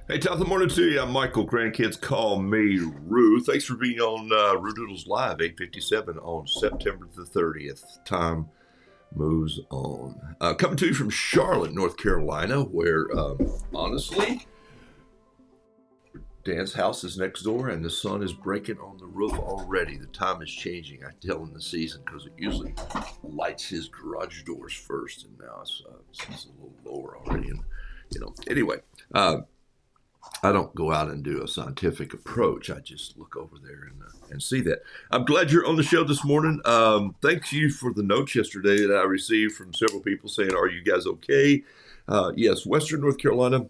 Hey, top of the morning to you. I'm Michael. Grandkids call me Roo. Thanks for being on Roodoodles Live, 8:57 on September the 30th. Time moves on. Coming to you from Charlotte, North Carolina, where honestly, Dan's house is next door and the sun is breaking on the roof already. The time is changing, I tell him, the season, because it usually lights his garage doors first, and now it's a little lower already. And anyway. I don't go out and do a scientific approach. I just look over there and see that. I'm glad you're on the show this morning. Thank you for the notes yesterday that I received from several people saying, are you guys okay? Yes, Western North Carolina,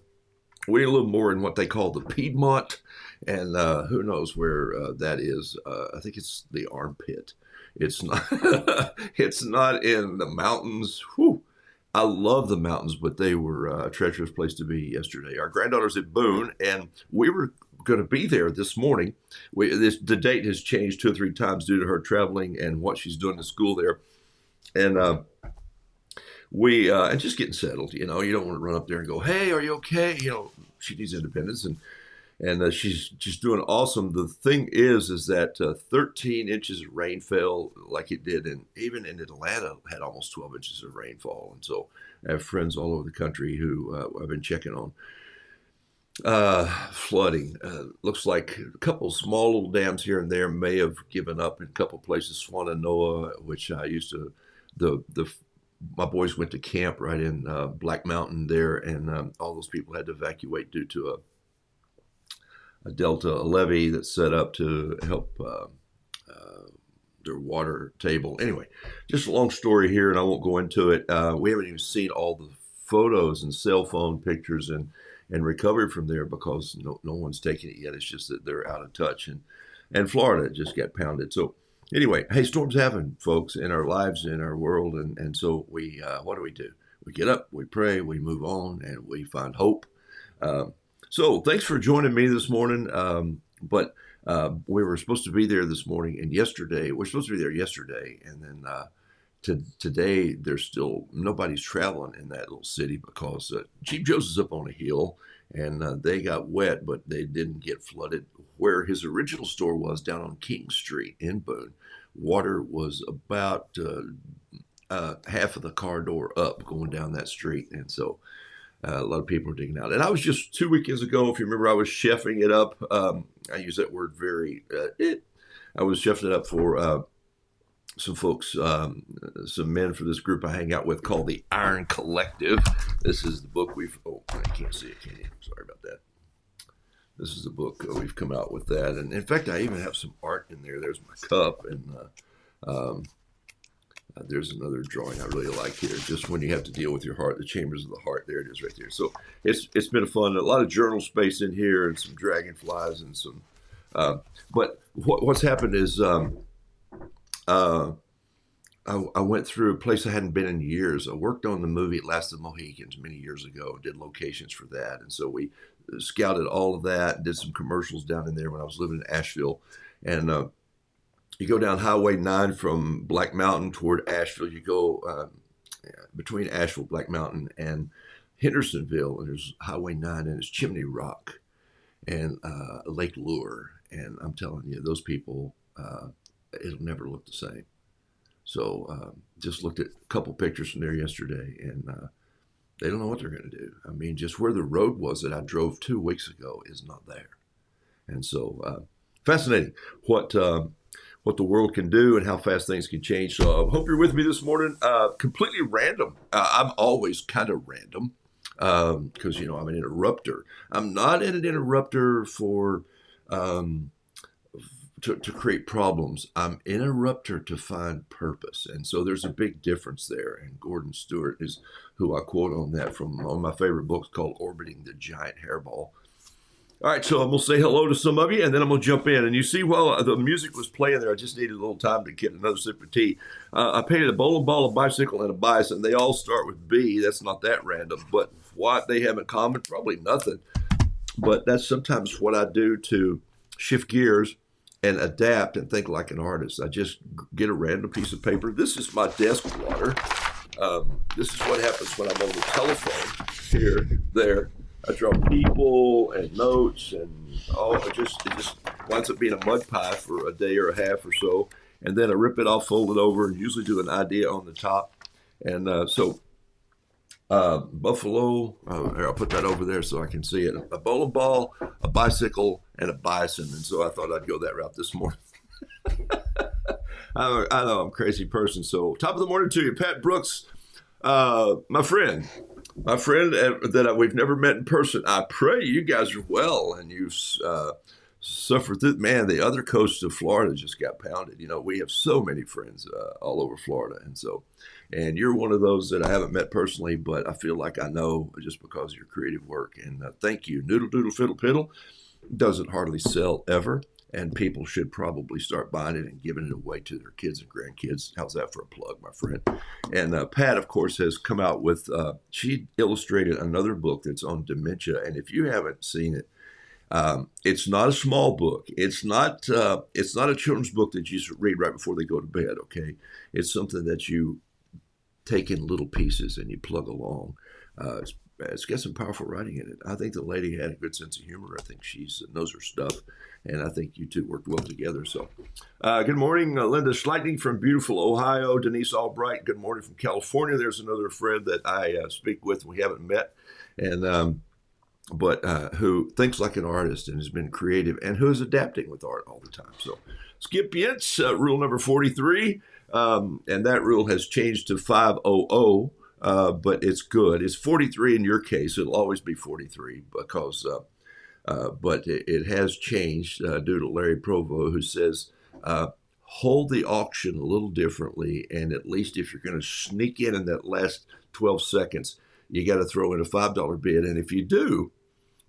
we're a little more in what they call the Piedmont, and who knows where that is. I think it's the armpit. It's not, it's not in the mountains. Whew. I love the mountains, but they were a treacherous place to be yesterday. Our granddaughter's at Boone, and we were going to be there this morning. The date has changed 2 or 3 times due to her traveling and what she's doing in school there. And and just getting settled. You don't want to run up there and go, hey, are you okay? She needs independence, and she's just doing awesome. The thing is that 13 inches of rain fell like it did, and even in Atlanta had almost 12 inches of rainfall. And so I have friends all over the country who I've been checking on. Flooding. Looks like a couple of small little dams here and there may have given up in a couple of places. Swannanoa, which I used to, my boys went to camp right in Black Mountain there, and all those people had to evacuate due to a levee that's set up to help their water table. Anyway, just a long story here, and I won't go into it. We haven't even seen all the photos and cell phone pictures and recovery from there because no one's taking it yet. It's just that they're out of touch, and Florida just got pounded. So anyway, hey, storms happen, folks, in our lives, in our world, and so we what do? We get up, we pray, we move on, and we find hope. So thanks for joining me this morning. But we were supposed to be there this morning and yesterday. We're supposed to be there yesterday. And then today, there's still nobody's traveling in that little city because Chief Joe's up on a hill and they got wet, but they didn't get flooded. Where his original store was down on King Street in Boone, water was about half of the car door up going down that street. And so a lot of people are digging out. And I was just 2 weekends ago, if you remember, I was chefing it up. I use that word very, I was chefing it up for some folks, some men for this group I hang out with called the Iron Collective. This is the book I can't see it, can you? Sorry about that. This is the book we've come out with that. And in fact, I even have some art in there. There's my cup, and there's another drawing I really like here. Just when you have to deal with your heart, the chambers of the heart. There it is, right there. So it's been a lot of journal space in here, and some dragonflies, and some. But what's happened is I went through a place I hadn't been in years. I worked on the movie Last of the Mohicans many years ago. Did locations for that, and so we scouted all of that. Did some commercials down in there when I was living in Asheville, and. You go down Highway 9 from Black Mountain toward Asheville. You go between Asheville, Black Mountain, and Hendersonville, and there's Highway 9, and it's Chimney Rock and Lake Lure. And I'm telling you, those people, it'll never look the same. So just looked at a couple pictures from there yesterday, and they don't know what they're going to do. I mean, just where the road was that I drove 2 weeks ago is not there. And so fascinating what the world can do and how fast things can change. So I hope you're with me this morning. Completely random. I'm always kind of random because, I'm an interrupter. I'm not an interrupter for to create problems. I'm interrupter to find purpose. And so there's a big difference there. And Gordon Stewart is who I quote on that from one of my favorite books called Orbiting the Giant Hairball. All right, so I'm going to say hello to some of you, and then I'm going to jump in. And you see, while the music was playing there, I just needed a little time to get another sip of tea. I painted a bowling ball, a bicycle, and a bison. They all start with B. That's not that random. But what they have in common? Probably nothing. But that's sometimes what I do to shift gears and adapt and think like an artist. I just get a random piece of paper. This is my desk water. This is what happens when I'm on the telephone. Here, there. I draw people and notes and it just winds up being a mud pie for a day or a half or so. And then I rip it off, fold it over, and usually do an idea on the top. And buffalo, I'll put that over there so I can see it. A bowling ball, a bicycle, and a bison. And so I thought I'd go that route this morning. I know I'm a crazy person. So top of the morning to you, Pat Brooks, my friend that we've never met in person. I pray you guys are well and you've suffered through. Man, the other coast of Florida just got pounded. We have so many friends all over Florida. And you're one of those that I haven't met personally, but I feel like I know just because of your creative work. And thank you. Noodle Doodle Fiddle Piddle doesn't hardly sell ever. And people should probably start buying it and giving it away to their kids and grandkids. How's that for a plug, my friend? And Pat, of course, has come out with, she illustrated another book that's on dementia. And if you haven't seen it, it's not a small book. It's not a children's book that you should read right before they go to bed, okay? It's something that you take in little pieces and you plug along. It's got some powerful writing in it. I think the lady had a good sense of humor. I think she knows her stuff, and I think you two worked well together. So, good morning, Linda Schleitning from beautiful Ohio. Denise Albright, good morning from California. There's another friend that I speak with and we haven't met, and but who thinks like an artist and has been creative and who is adapting with art all the time. So, Skip Yentz, rule number 43, and that rule has changed to 500. But it's good. It's 43 in your case. It'll always be 43 because, but it has changed due to Larry Provo, who says, hold the auction a little differently. And at least if you're going to sneak in that last 12 seconds, you got to throw in a $5 bid. And if you do,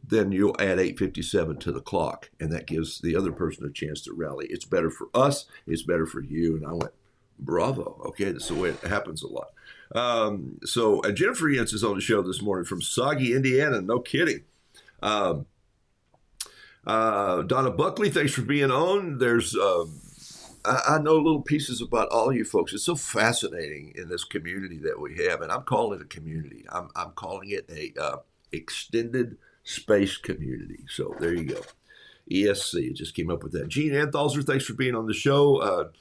then you'll add $8.57 to the clock. And that gives the other person a chance to rally. It's better for us. It's better for you. And I went, bravo. Okay, that's the way it happens a lot. So Jennifer Yentz is on the show this morning from Soggy, Indiana. No kidding. Donna Buckley, thanks for being on. There's I know little pieces about all you folks. It's so fascinating in this community that we have, and I'm calling it a community. I'm calling it a extended space community. So there you go. ESC just came up with that. Gene Anthalzer, thanks for being on the show.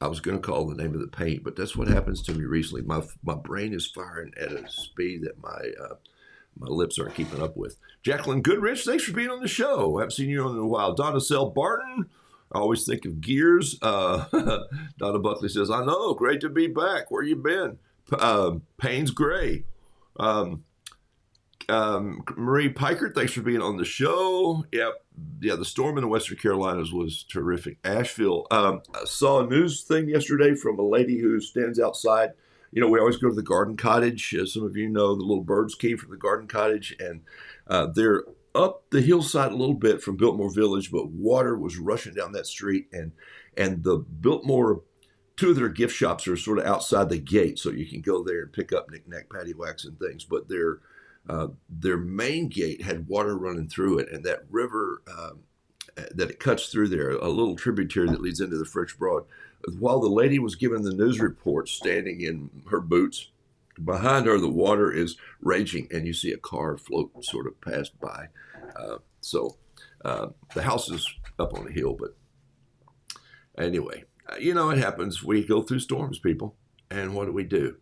I was going to call the name of the paint, but that's what happens to me recently. My brain is firing at a speed that my lips aren't keeping up with. Jacqueline Goodrich, thanks for being on the show. I haven't seen you in a while. Donna Sell Barton, I always think of Gears. Donna Buckley says, I know, great to be back. Where you been? Payne's Gray. Marie Pikert, thanks for being on the show. Yeah, the storm in the Western Carolinas was terrific. Asheville, I saw a news thing yesterday from a lady who stands outside. We always go to the garden cottage. As some of you know, the little birds came from the garden cottage, and they're up the hillside a little bit from Biltmore Village, but water was rushing down that street, and the Biltmore, two of their gift shops are sort of outside the gate, so you can go there and pick up knick-knack paddywhacks and things, but their main gate had water running through it, and that river that it cuts through there, a little tributary that leads into the French Broad. While the lady was giving the news report, standing in her boots, behind her the water is raging, and you see a car float sort of past by. So the house is up on a hill, but anyway, it happens. We go through storms, people, and what do?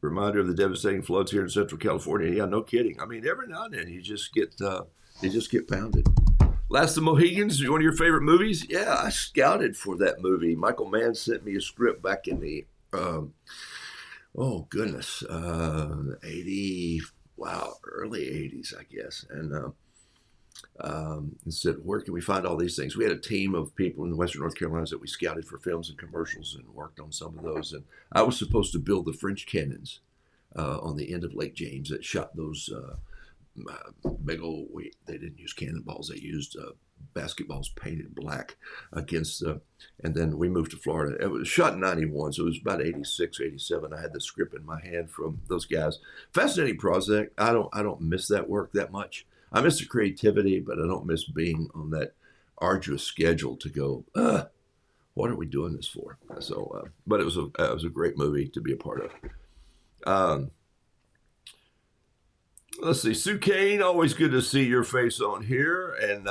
Reminder of the devastating floods here in Central California. Yeah, no kidding. I mean, every now and then you just get pounded. Last of the Mohegans, one of your favorite movies? Yeah, I scouted for that movie. Michael Mann sent me a script back in the, oh goodness, 80, wow, early 80s, I guess. And said, where can we find all these things? We had a team of people in Western North Carolina that we scouted for films and commercials and worked on some of those. And I was supposed to build the French cannons on the end of Lake James that shot those big old, they didn't use cannonballs, they used basketballs painted black against and then we moved to Florida. It was shot in 91, so it was about 86, 87. I had the script in my hand from those guys. Fascinating project. I don't miss that work that much. I miss the creativity, but I don't miss being on that arduous schedule to go, what are we doing this for? So, but it was a great movie to be a part of. Let's see, Sue Kane, always good to see your face on here. And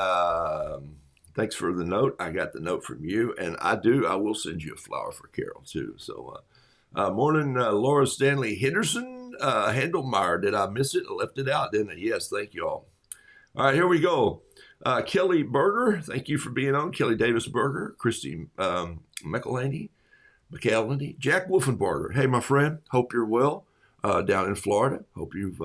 thanks for the note. I got the note from you, and I will send you a flower for Carol too. So, morning, Laura Stanley Henderson, Handelmeyer. Did I miss it? I left it out, didn't I? Yes, thank you all. All right, here we go. Kelly Berger, thank you for being on. Kelly Davis Berger, Christy McElhaney, Jack Wolfenbarger. Hey, my friend, hope you're well down in Florida. Hope you've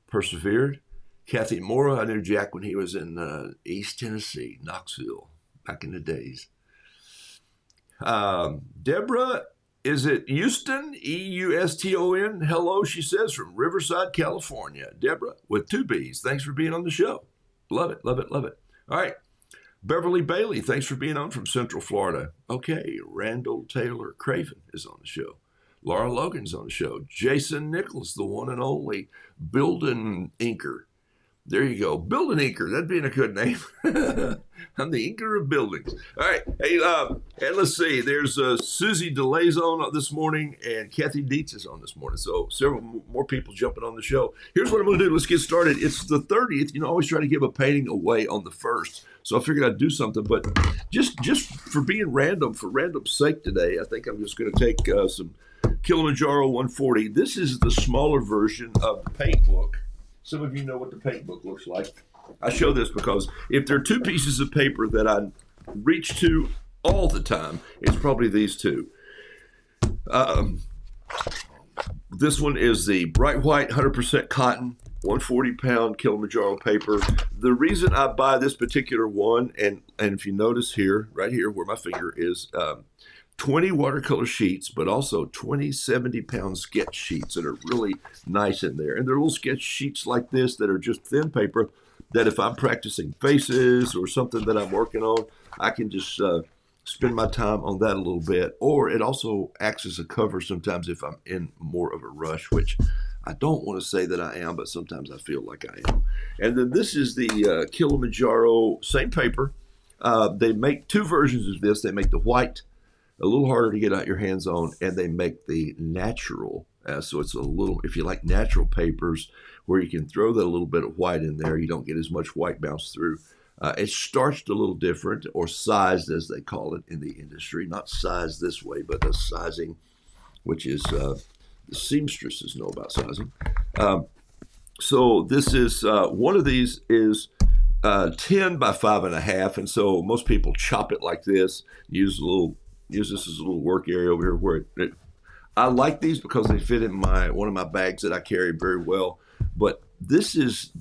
persevered. Kathy Mora, I knew Jack when he was in East Tennessee, Knoxville, back in the days. Deborah, is it Houston? Euston? Hello, she says, from Riverside, California. Deborah, with 2 B's. Thanks for being on the show. Love it, love it, love it. All right. Beverly Bailey, thanks for being on from Central Florida. Okay. Randall Taylor Craven is on the show. Laura Logan's on the show. Jason Nichols, the one and only Building Inker. There you go. Building Inker. That'd be a good name. I'm the inker of buildings. All right. Hey, and let's see. There's Susie DeLay's on this morning, and Kathy Dietz is on this morning. So several more people jumping on the show. Here's what I'm going to do. Let's get started. It's the 30th. You know, I always try to give a painting away on the 1st. So I figured I'd do something. But just for being random, for random's sake today, I think I'm just going to take some Kilimanjaro 140. This is the smaller version of the paint book. Some of you know what the paint book looks like. I show this because if there are 2 pieces of paper that I reach to all the time, it's probably these 2. This one is the bright white 100% cotton 140-pound Kilimanjaro paper. The reason I buy this particular one, and if you notice here, right here where my finger is, 20 watercolor sheets, but also 20 70-pound sketch sheets that are really nice in there. And they're little sketch sheets like this that are just thin paper that if I'm practicing faces or something that I'm working on, I can just spend my time on that a little bit. Or it also acts as a cover sometimes if I'm in more of a rush, which I don't want to say that I am, but sometimes I feel like I am. And then this is the Kilimanjaro, same paper. They make 2 versions of this. They make the white, a little harder to get out your hands on, and they make the natural. So it's a little, if you like natural papers where you can throw that a little bit of white in there, you don't get as much white bounce through. It's starched a little different, or sized as they call it in the industry. Not sized this way, but a sizing, which is the seamstresses know about sizing. So this is, one of these is 10 by 5.5, and so most people chop it like this, use this as a little work area over here where I like these because they fit in one of my bags that I carry very well. But this is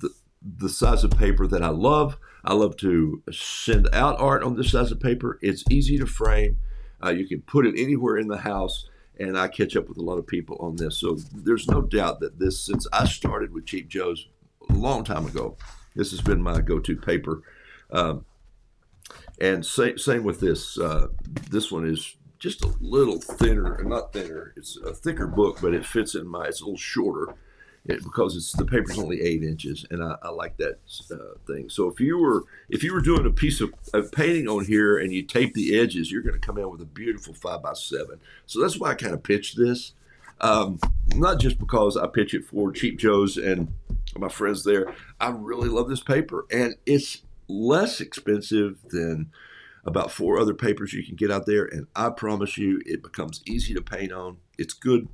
the size of paper that I love. I love to send out art on this size of paper. It's easy to frame. You can put it anywhere in the house, and I catch up with a lot of people on this. So there's no doubt that this, since I started with Cheap Joe's a long time ago, this has been my go-to paper. And same with this. This one is just a little thinner, not thinner. It's a thicker book, but it fits in it's a little shorter because the paper's only 8 inches, and I like that thing. So if you were doing a piece of painting on here and you tape the edges, you're going to come in with a beautiful 5x7. So that's why I kind of pitched this. Not just because I pitch it for Cheap Joe's and my friends there. I really love this paper, and it's less expensive than about 4 other papers you can get out there, and I promise you it becomes easy to paint on. It's good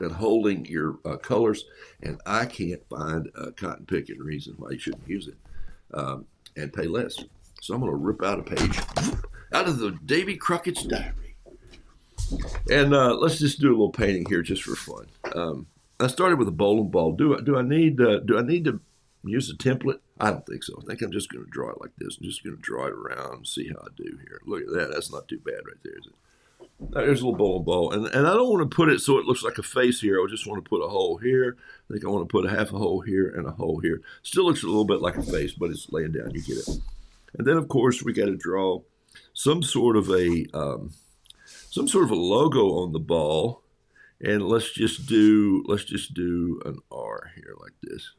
at holding your colors, and I can't find a cotton picking reason why you shouldn't use it and pay less. So I'm going to rip out a page out of the Davy Crockett's diary, and let's just do a little painting here just for fun. I started with a bowling ball. Do I need to use a template? I don't think so. I think I'm just going to draw it like this. I'm just going to draw it around and see how I do here. Look at that. That's not too bad right there, is it? There's a little bowling ball. And I don't want to put it so it looks like a face here. I just want to put a hole here. I think I want to put a half a hole here and a hole here. Still looks a little bit like a face, but it's laying down. You get it. And then, of course, we got to draw some sort of a logo on the ball. And let's just do an R here like this.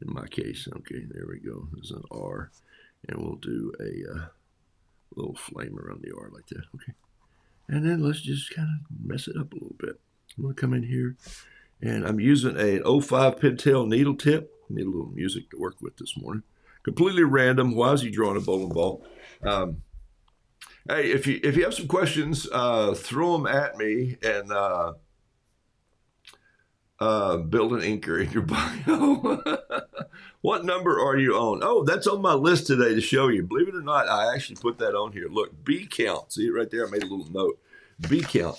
In my case, okay, there we go. There's an R, and we'll do a little flame around the R like that. Okay, and then let's just kind of mess it up a little bit. I'm gonna come in here, and I'm using an 05 pintail needle tip. Need a little music to work with this morning. Completely random. Why is he drawing a bowling ball? Hey, if you have some questions, throw them at me, and build an inker in your bio. What number are you on? Oh, that's on my list today to show you. Believe it or not, I actually put that on here. Look, B count. See it right there? I made a little note. B count.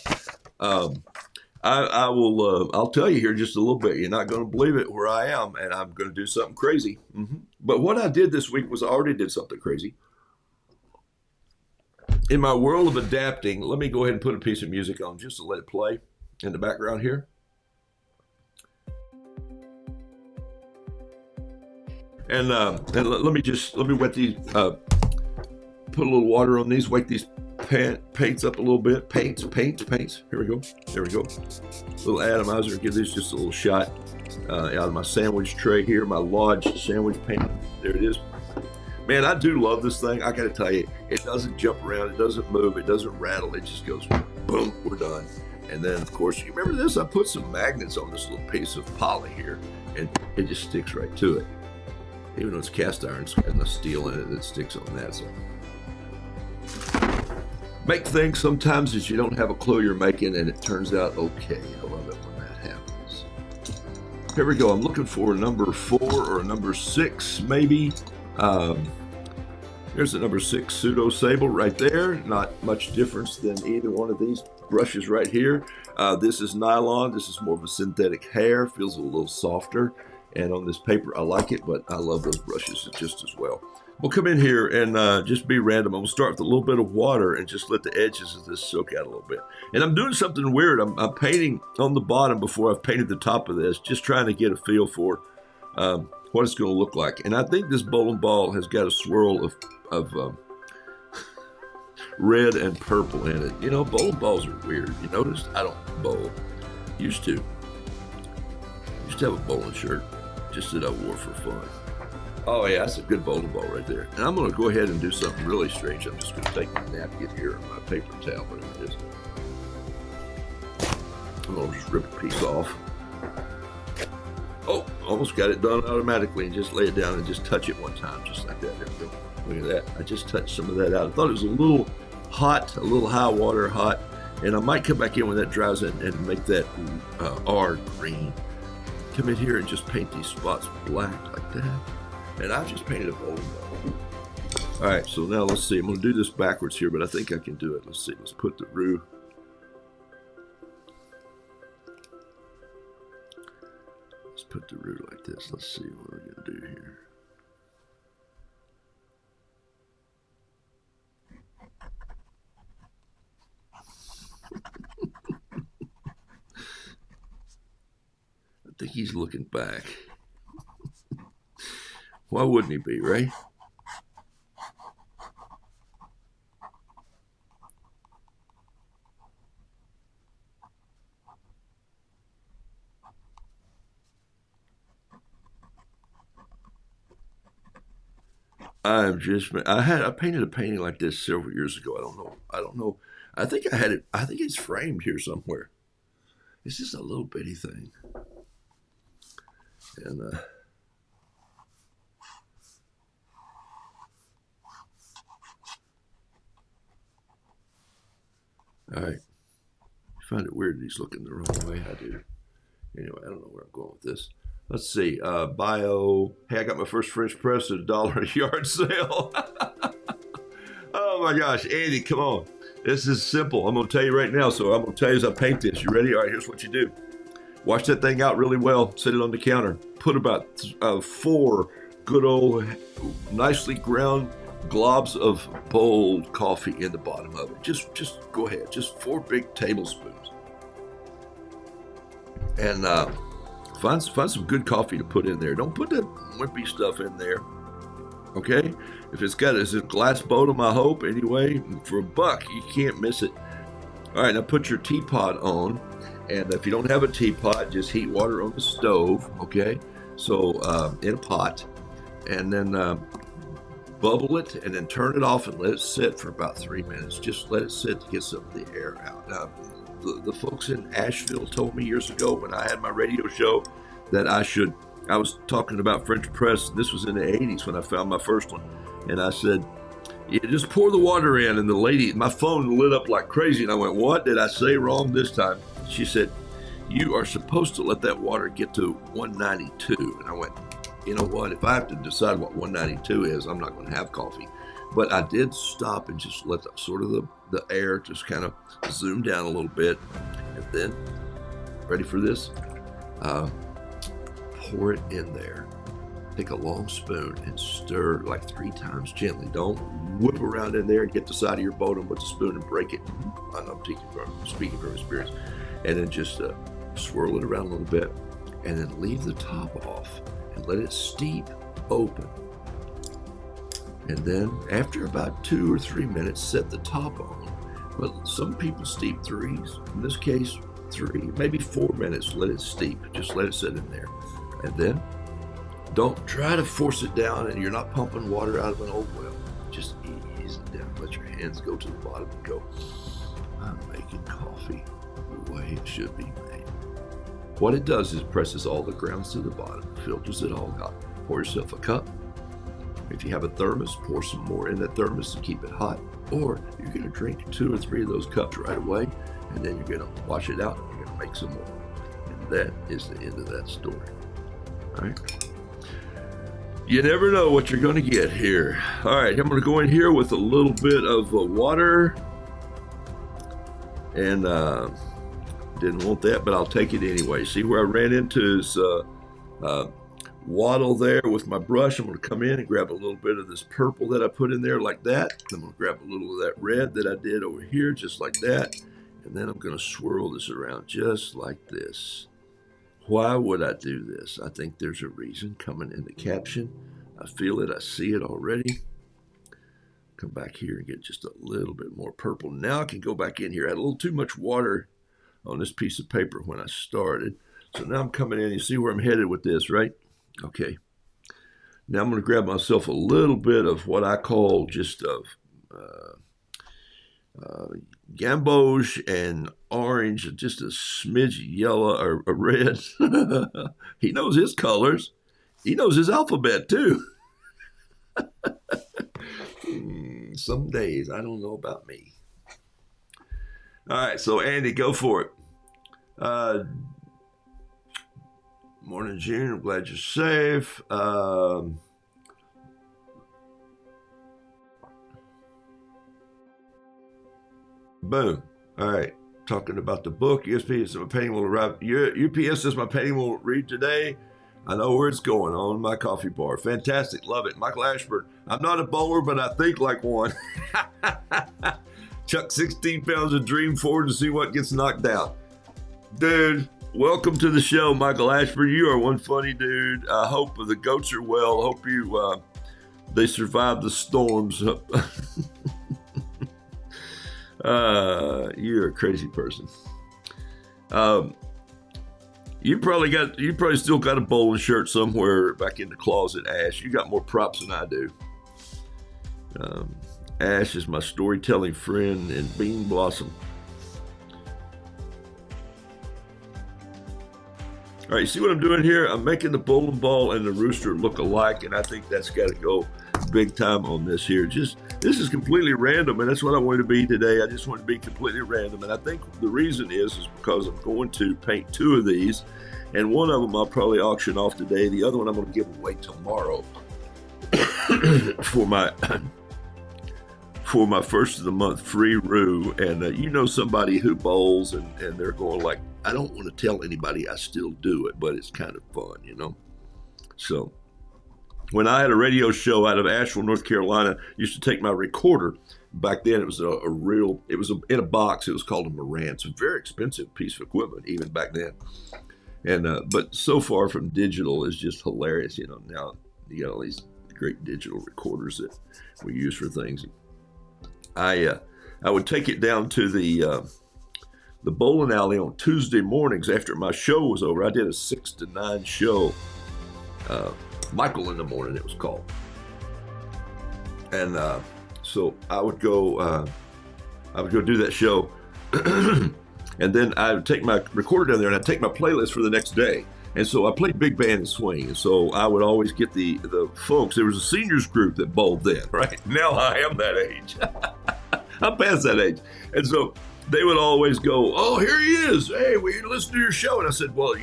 I will. I'll tell you here just a little bit. You're not going to believe it where I am, and I'm going to do something crazy. But what I did this week was I already did something crazy. In my world of adapting, let me go ahead and put a piece of music on just to let it play in the background here. And let me wet these, put a little water on these, wake these paints up a little bit. Paints. Here we go. There we go. Little atomizer, give these just a little shot out of my sandwich tray here, my Lodge sandwich paint. There it is. Man, I do love this thing. I got to tell you, it doesn't jump around, it doesn't move, it doesn't rattle. It just goes, boom, we're done. And then, of course, you remember this? I put some magnets on this little piece of poly here, and it just sticks right to it. Even though it's cast iron, it's got enough steel in it that sticks on that. So make things sometimes that you don't have a clue you're making, and it turns out okay. I love it when that happens. Here we go. I'm looking for a number 4 or a number 6, maybe. There's a number 6 pseudo sable right there. Not much difference than either one of these brushes right here. This is nylon. This is more of a synthetic hair. Feels a little softer. And on this paper, I like it, but I love those brushes just as well. We'll come in here and just be random. I'm going to start with a little bit of water and just let the edges of this soak out a little bit. And I'm doing something weird. I'm painting on the bottom before I've painted the top of this, just trying to get a feel for what it's going to look like. And I think this bowling ball has got a swirl of red and purple in it. You know, bowling balls are weird. You noticed? I don't bowl. Used to have a bowling shirt just that I wore for fun. Oh yeah, that's a good bowling ball right there. And I'm going to go ahead and do something really strange. I'm just going to take my napkin here and my paper towel, whatever it is. I'm going to just rip a piece off. Oh, almost got it done automatically, and just lay it down and just touch it one time, just like that. There we go. Look at that. I just touched some of that out. I thought it was a little hot, a little high water hot, and I might come back in when that dries and make that R green. Come in here and just paint these spots black like that. And I've just painted a bowling ball. All right, so now let's see. I'm going to do this backwards here, but I think I can do it. Let's see. Let's put the roux. Let's put the roux like this. Let's see what we're going to do here. I think he's looking back. Why wouldn't he be, right? I painted a painting like this several years ago. I don't know. I think I had it. I think it's framed here somewhere. It's just a little bitty thing. And all right. find it weird that he's looking the wrong way. I do. Anyway, I don't know where I'm going with this. Let's see. Bio. Hey, I got my first French press at $1 a yard sale. Oh my gosh, Andy, come on. This is simple. I'm going to tell you right now. So I'm going to tell you as I paint this. You ready? All right, here's what you do. Wash that thing out really well. Set it on the counter. Put about 4 good old, nicely ground globs of bold coffee in the bottom of it. Just go ahead. Just 4 big tablespoons. And find some good coffee to put in there. Don't put that wimpy stuff in there. Okay? If it's a glass bottom, I hope, anyway, for $1, you can't miss it. All right, now put your teapot on. And if you don't have a teapot, just heat water on the stove, okay? So in a pot. And then bubble it and then turn it off and let it sit for about 3 minutes. Just let it sit to get some of the air out. The folks in Asheville told me years ago when I had my radio show that I was talking about French press. This was in the 80s when I found my first one. And I said, you just pour the water in. And the lady, my phone lit up like crazy. And I went, what did I say wrong this time? She said, you are supposed to let that water get to 192. And I went, you know what? If I have to decide what 192 is, I'm not going to have coffee. But I did stop and just let the air just kind of zoom down a little bit. And then, ready for this? Pour it in there. Take a long spoon and stir like 3 times gently. Don't whip around in there and get the side of your bottom with the spoon and break it. I'm speaking from experience. And then just swirl it around a little bit. And then leave the top off and let it steep open. And then after about 2 or 3 minutes, set the top on. But some people steep 3s. In this case, 3, maybe 4 minutes. Let it steep. Just let it sit in there. And then don't try to force it down, and you're not pumping water out of an old well. Just ease it down. Let your hands go to the bottom and go, I'm making coffee the way it should be made. What it does is presses all the grounds to the bottom, filters it all out. Pour yourself a cup. If you have a thermos, pour some more in that thermos to keep it hot. Or you're going to drink 2 or 3 of those cups right away, and then you're going to wash it out and you're going to make some more. And that is the end of that story. All right. You never know what you're going to get here. All right, I'm going to go in here with a little bit of water. And didn't want that, but I'll take it anyway. See where I ran into is waddle there with my brush. I'm going to come in and grab a little bit of this purple that I put in there like that. I'm going to grab a little of that red that I did over here just like that. And then I'm going to swirl this around just like this. Why would I do this? I think there's a reason coming in the caption. I feel it. I see it already. Come back here and get just a little bit more purple. Now I can go back in here. I had a little too much water on this piece of paper when I started. So now I'm coming in. You see where I'm headed with this, right? Okay. Now I'm going to grab myself a little bit of what I call just gamboge and orange, just a smidge yellow or red. He knows his colors. He knows his alphabet too. Some days, I don't know about me. All right, so Andy, go for it. Morning, June. I'm glad you're safe. Boom. All right. Talking about the book. USP says my painting will arrive. UPS says my painting will read today. I know where it's going, on my coffee bar. Fantastic. Love it. Michael Ashford. I'm not a bowler, but I think like one. Chuck 16 pounds of dream forward to see what gets knocked out. Dude, welcome to the show, Michael Ashford. You are one funny dude. I hope the goats are well. Hope they survived the storms. You're a crazy person. You probably still got a bowling shirt somewhere back in the closet, Ash. You got more props than I do. Ash is my storytelling friend and Bean Blossom. All right, you see what I'm doing here? I'm making the bowling ball and the rooster look alike, and I think that's got to go big time on this here. Just This is completely random, and that's what I wanted to be today. I just want to be completely random, and I think the reason is because I'm going to paint two of these, and one of them I'll probably auction off today. The other one I'm going to give away tomorrow for my first of the month free Roo. And you know somebody who bowls, and they're going like, I don't want to tell anybody I still do it, but it's kind of fun, you know. So when I had a radio show out of Asheville, North Carolina, I used to take my recorder. Back then, it was in a box. It was called a Marantz, a very expensive piece of equipment, even back then. And but so far from digital is just hilarious. You know, now you got all these great digital recorders that we use for things. I would take it down to the bowling alley on Tuesday mornings after my show was over. I did a 6 to 9 show. Michael in the Morning, it was called. And so I would go do that show, and then I would take my recorder down there and I'd take my playlist for the next day. And so I played big band and swing, and so I would always get the folks. There was a seniors group that bowled then, right? Now I am that age. I'm past that age, and so they would always go, "Oh, here he is! Hey, we listen to your show." And I said, "Well,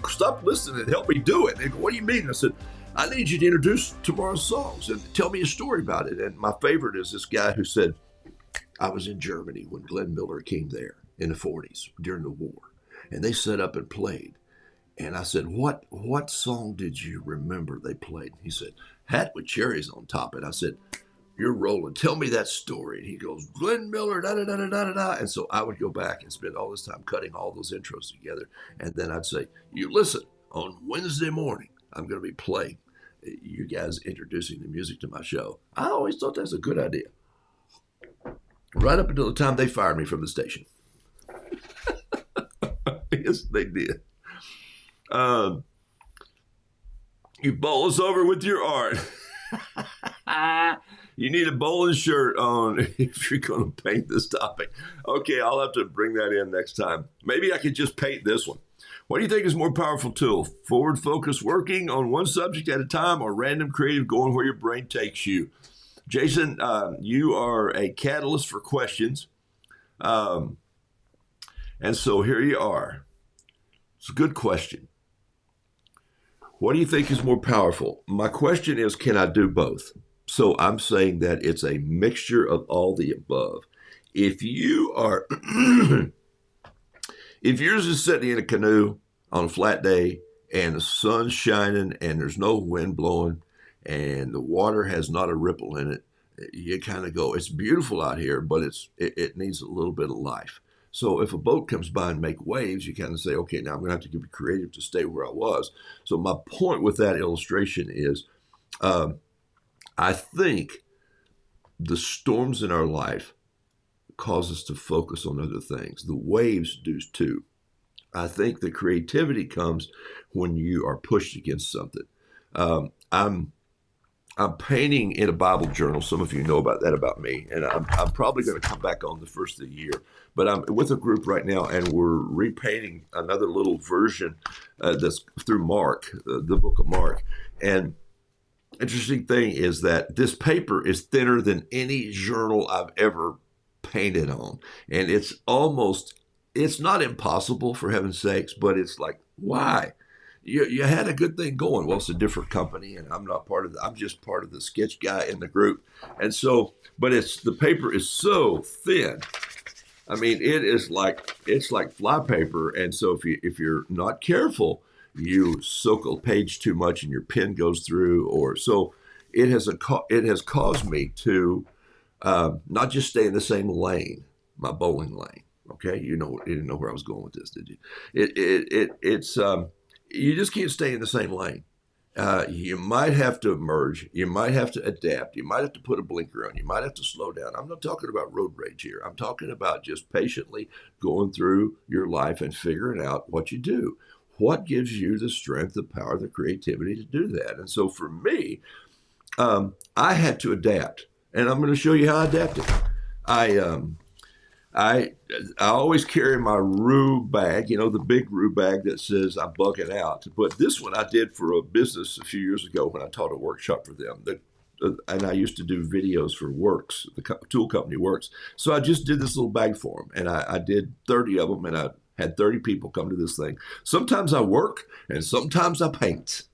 stop listening and help me do it." And they go, "What do you mean?" And I said, "I need you to introduce tomorrow's songs and tell me a story about it." And my favorite is this guy who said, "I was in Germany when Glenn Miller came there in the 40s during the war, and they set up and played." And I said, what song did you remember they played? He said, "Hat with Cherries on Top." And I said, "You're rolling. Tell me that story." And he goes, "Glenn Miller, da-da-da-da-da-da." And so I would go back and spend all this time cutting all those intros together. And then I'd say, "You listen, on Wednesday morning, I'm going to be playing you guys introducing the music to my show." I always thought that's a good idea. Right up until the time they fired me from the station. Yes, they did. You bowl us over with your art. You need a bowling shirt on if you're going to paint this topic. Okay, I'll have to bring that in next time. Maybe I could just paint this one. What do you think is more powerful tool? Forward focus working on one subject at a time, or random creative going where your brain takes you? Jason, you are a catalyst for questions. And so here you are. It's a good question. What do you think is more powerful? My question is, can I do both? So I'm saying that it's a mixture of all the above. If you are, if you're just sitting in a canoe on a flat day and the sun's shining and there's no wind blowing and the water has not a ripple in it, you kind of go, it's beautiful out here, but it needs a little bit of life. So if a boat comes by and make waves, you kind of say, okay, now I'm going to have to be creative to stay where I was. So my point with that illustration is, I think the storms in our life cause us to focus on other things. The waves do too. I think the creativity comes when you are pushed against something. I'm painting in a Bible journal. Some of you know about that about me, and I'm probably going to come back on the first of the year. But I'm with a group right now, and we're repainting another little version that's through Mark, the book of Mark. And interesting thing is that this paper is thinner than any journal I've ever painted on, and it's not impossible, for heaven's sakes, but it's like, why? You had a good thing going. Well, it's a different company, and I'm not part of it. I'm just part of the sketch guy in the group. And so, but the paper is so thin. I mean, it's like fly paper. And so if you're not careful, you soak a page too much and your pen goes through. Or so it has caused me to not just stay in the same lane, my bowling lane. Okay, you didn't know where I was going with this, did you? It's you just can't stay in the same lane. You might have to merge. You might have to adapt. You might have to put a blinker on. You might have to slow down. I'm not talking about road rage here. I'm talking about just patiently going through your life and figuring out what you do. What gives you the strength, the power, the creativity to do that? And so for me, I had to adapt. And I'm going to show you how I adapted. I always carry my Roo bag, the big Roo bag that says I'm bugging out. But this one I did for a business a few years ago when I taught a workshop for them. and I used to do videos for Works, the tool company Works. So I just did this little bag for them, and I did 30 of them, and I had 30 people come to this thing. Sometimes I work, and sometimes I paint.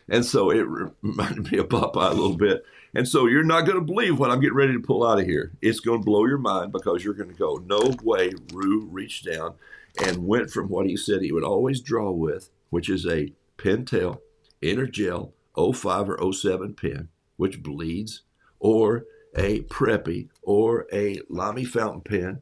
And so it reminded me of Popeye a little bit. And so you're not going to believe what I'm getting ready to pull out of here. It's going to blow your mind because you're going to go, no way. Roo reached down and went from what he said he would always draw with, which is a Pentel Intergel 05 or 07 pen, which bleeds, or a Preppy, or a Lamy fountain pen.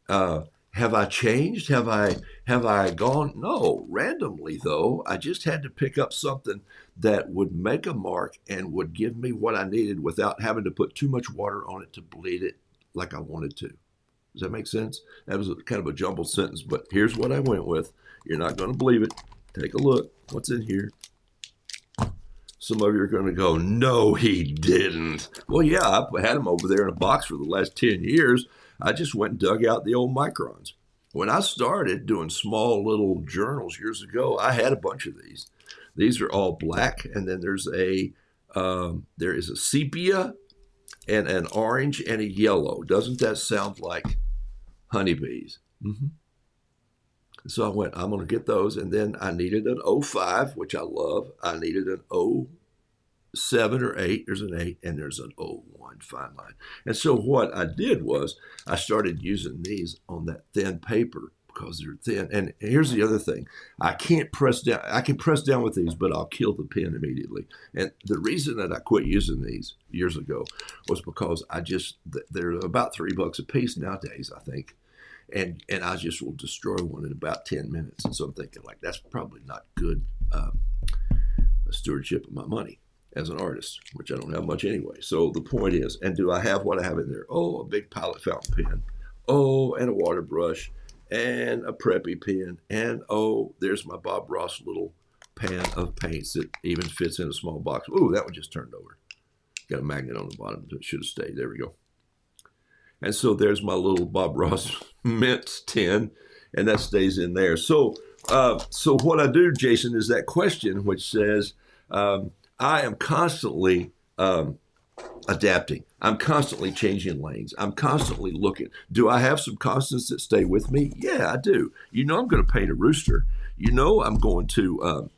Have I changed? Have I gone? No, randomly though. I just had to pick up something that would make a mark and would give me what I needed without having to put too much water on it to bleed it like I wanted to. Does that make sense? That was kind of a jumbled sentence, but here's what I went with. You're not going to believe it. Take a look. What's in here? Some of you are going to go, no, he didn't. Well, yeah, I had them over there in a box for the last 10 years. I just went and dug out the old microns. When I started doing small little journals years ago, I had a bunch of these. These are all black, and then there is a sepia and an orange and a yellow. Doesn't that sound like honeybees? Mm-hmm. So I went, I'm going to get those, and then I needed an 05, which I love. I needed an 07 or 8. There's an 8, and there's an 01 fine line. And so what I did was I started using these on that thin paper because they're thin. And here's the other thing. I can't press down. I can press down with these, but I'll kill the pen immediately. And the reason that I quit using these years ago was because they're about $3 a piece nowadays, I think. And I just will destroy one in about 10 minutes. And so I'm thinking, like, that's probably not good stewardship of my money as an artist, which I don't have much anyway. So the point is, and do I have what I have in there? Oh, a big palette fountain pen. Oh, and a water brush, and a Preppy pen. And oh, there's my Bob Ross little pan of paints that even fits in a small box. Ooh, that one just turned over. Got a magnet on the bottom. It should have stayed. There we go. And so there's my little Bob Ross mint tin, and that stays in there. So what I do, Jason, is that question which says, I am constantly adapting. I'm constantly changing lanes. I'm constantly looking. Do I have some constants that stay with me? Yeah, I do. I'm going to paint a rooster. I'm going to